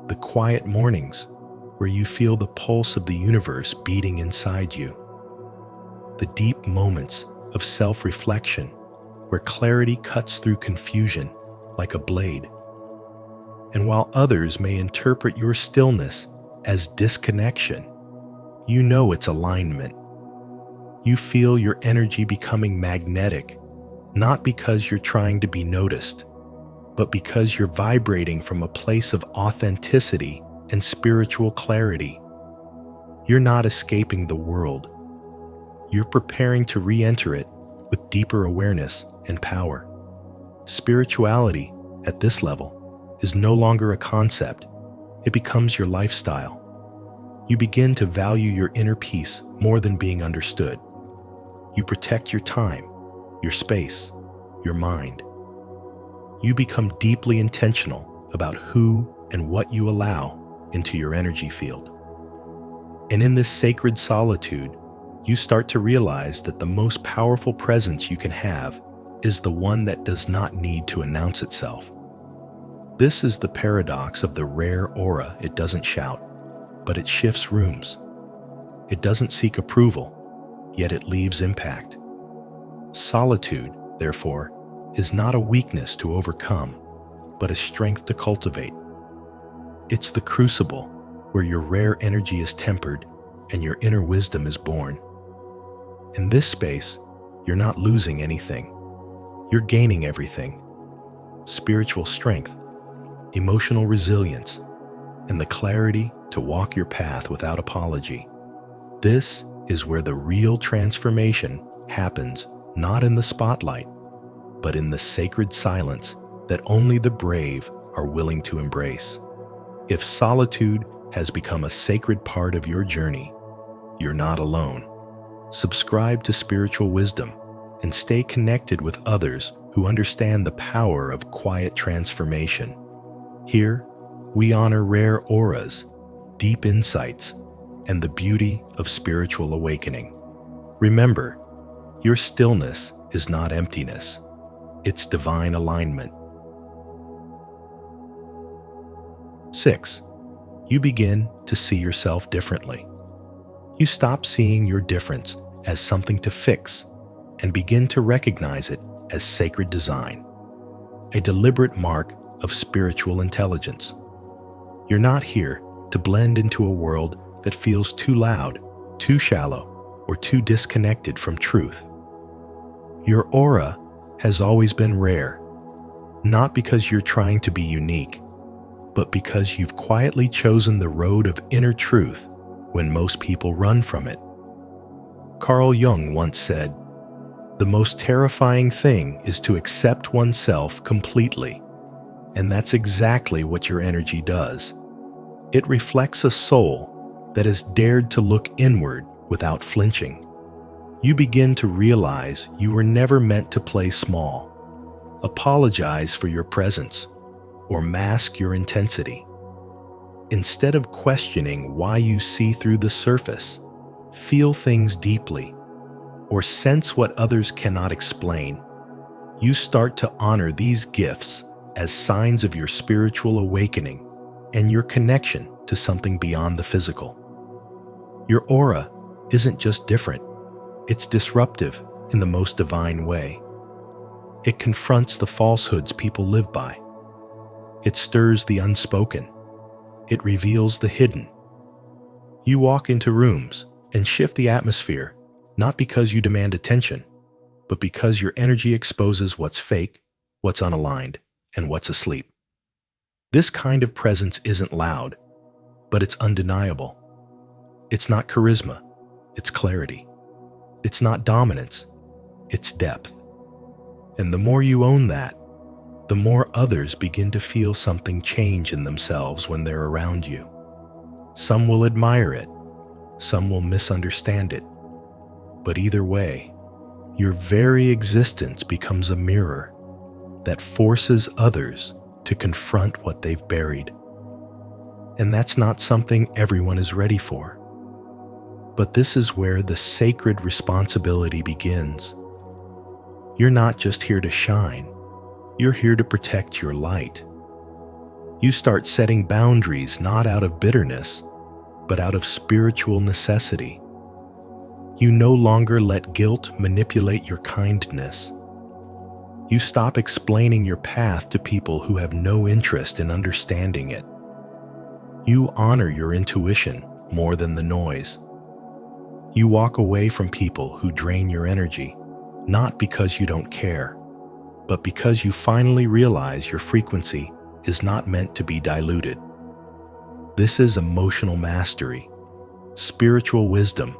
the quiet mornings where you feel the pulse of the universe beating inside you, the deep moments of self-reflection where clarity cuts through confusion like a blade. And while others may interpret your stillness as disconnection, you know it's alignment. You feel your energy becoming magnetic, not because you're trying to be noticed, but because you're vibrating from a place of authenticity and spiritual clarity. You're not escaping the world. You're preparing to re-enter it with deeper awareness and power. Spirituality, at this level, is no longer a concept. It becomes your lifestyle. You begin to value your inner peace more than being understood. You protect your time, your space, your mind. You become deeply intentional about who and what you allow into your energy field. And in this sacred solitude, you start to realize that the most powerful presence you can have is the one that does not need to announce itself. This is the paradox of the rare aura. It doesn't shout, but it shifts rooms. It doesn't seek approval, yet it leaves impact. Solitude, therefore, is not a weakness to overcome, but a strength to cultivate. It's the crucible where your rare energy is tempered and your inner wisdom is born. In this space, you're not losing anything. You're gaining everything: spiritual strength, emotional resilience, and the clarity to walk your path without apology. This is where the real transformation happens, not in the spotlight, but in the sacred silence that only the brave are willing to embrace. If solitude has become a sacred part of your journey, you're not alone. Subscribe to spiritual wisdom and stay connected with others who understand the power of quiet transformation. Here, we honor rare auras, deep insights, and the beauty of spiritual awakening. Remember, your stillness is not emptiness. It's divine alignment. 6. You begin to see yourself differently. You stop seeing your difference as something to fix and begin to recognize it as sacred design, a deliberate mark of spiritual intelligence. You're not here to blend into a world that feels too loud, too shallow, or too disconnected from truth. Your aura has always been rare, not because you're trying to be unique, but because you've quietly chosen the road of inner truth when most people run from it. Carl Jung once said, "The most terrifying thing is to accept oneself completely." And that's exactly what your energy does. It reflects a soul that has dared to look inward without flinching. You begin to realize you were never meant to play small, apologize for your presence, or mask your intensity. Instead of questioning why you see through the surface, feel things deeply, or sense what others cannot explain, you start to honor these gifts as signs of your spiritual awakening and your connection to something beyond the physical. Your aura isn't just different, it's disruptive in the most divine way. It confronts the falsehoods people live by. It stirs the unspoken. It reveals the hidden. You walk into rooms and shift the atmosphere, not because you demand attention, but because your energy exposes what's fake, what's unaligned, and what's asleep. This kind of presence isn't loud, but it's undeniable. It's not charisma, it's clarity. It's not dominance, it's depth. And the more you own that, the more others begin to feel something change in themselves when they're around you. Some will admire it, some will misunderstand it, but either way, your very existence becomes a mirror that forces others to confront what they've buried. And that's not something everyone is ready for. But this is where the sacred responsibility begins. You're not just here to shine, you're here to protect your light. You start setting boundaries not out of bitterness, but out of spiritual necessity. You no longer let guilt manipulate your kindness. You stop explaining your path to people who have no interest in understanding it. You honor your intuition more than the noise. You walk away from people who drain your energy, not because you don't care, but because you finally realize your frequency is not meant to be diluted. This is emotional mastery, spiritual wisdom,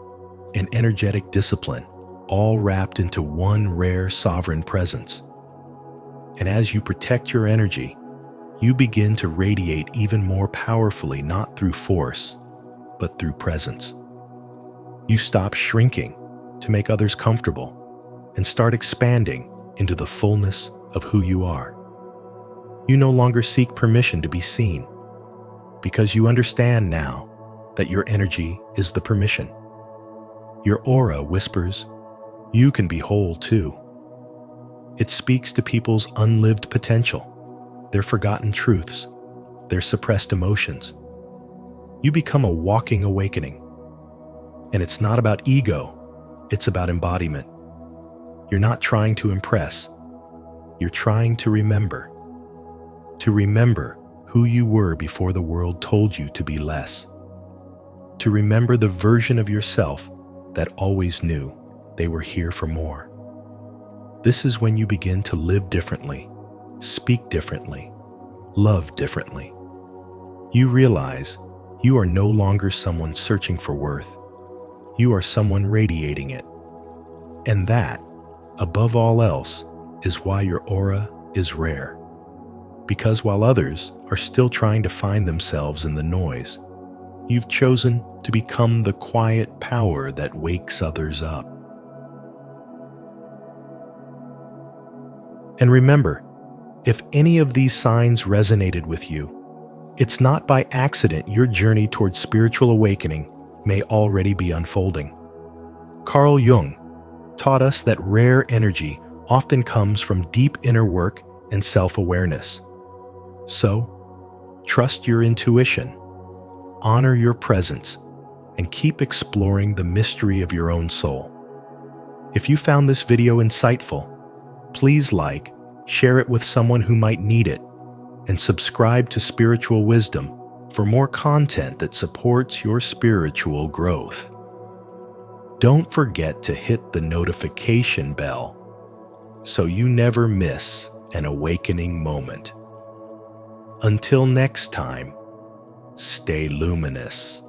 and energetic discipline, all wrapped into one rare sovereign presence. And as you protect your energy, you begin to radiate even more powerfully, not through force, but through presence. You stop shrinking to make others comfortable and start expanding into the fullness of who you are. You no longer seek permission to be seen, because you understand now that your energy is the permission. Your aura whispers, you can be whole too. It speaks to people's unlived potential, their forgotten truths, their suppressed emotions. You become a walking awakening. And it's not about ego, it's about embodiment. You're not trying to impress, you're trying to remember. To remember who you were before the world told you to be less. To remember the version of yourself that always knew they were here for more. This is when you begin to live differently, speak differently, love differently. You realize you are no longer someone searching for worth. You are someone radiating it. And that, above all else, is why your aura is rare. Because while others are still trying to find themselves in the noise, you've chosen to become the quiet power that wakes others up. And remember, if any of these signs resonated with you, it's not by accident your journey towards spiritual awakening may already be unfolding. Carl Jung taught us that rare energy often comes from deep inner work and self-awareness. So, trust your intuition, honor your presence, and keep exploring the mystery of your own soul. If you found this video insightful, please like, share it with someone who might need it, and subscribe to Spiritual Wisdom for more content that supports your spiritual growth. Don't forget to hit the notification bell so you never miss an awakening moment. Until next time, stay luminous.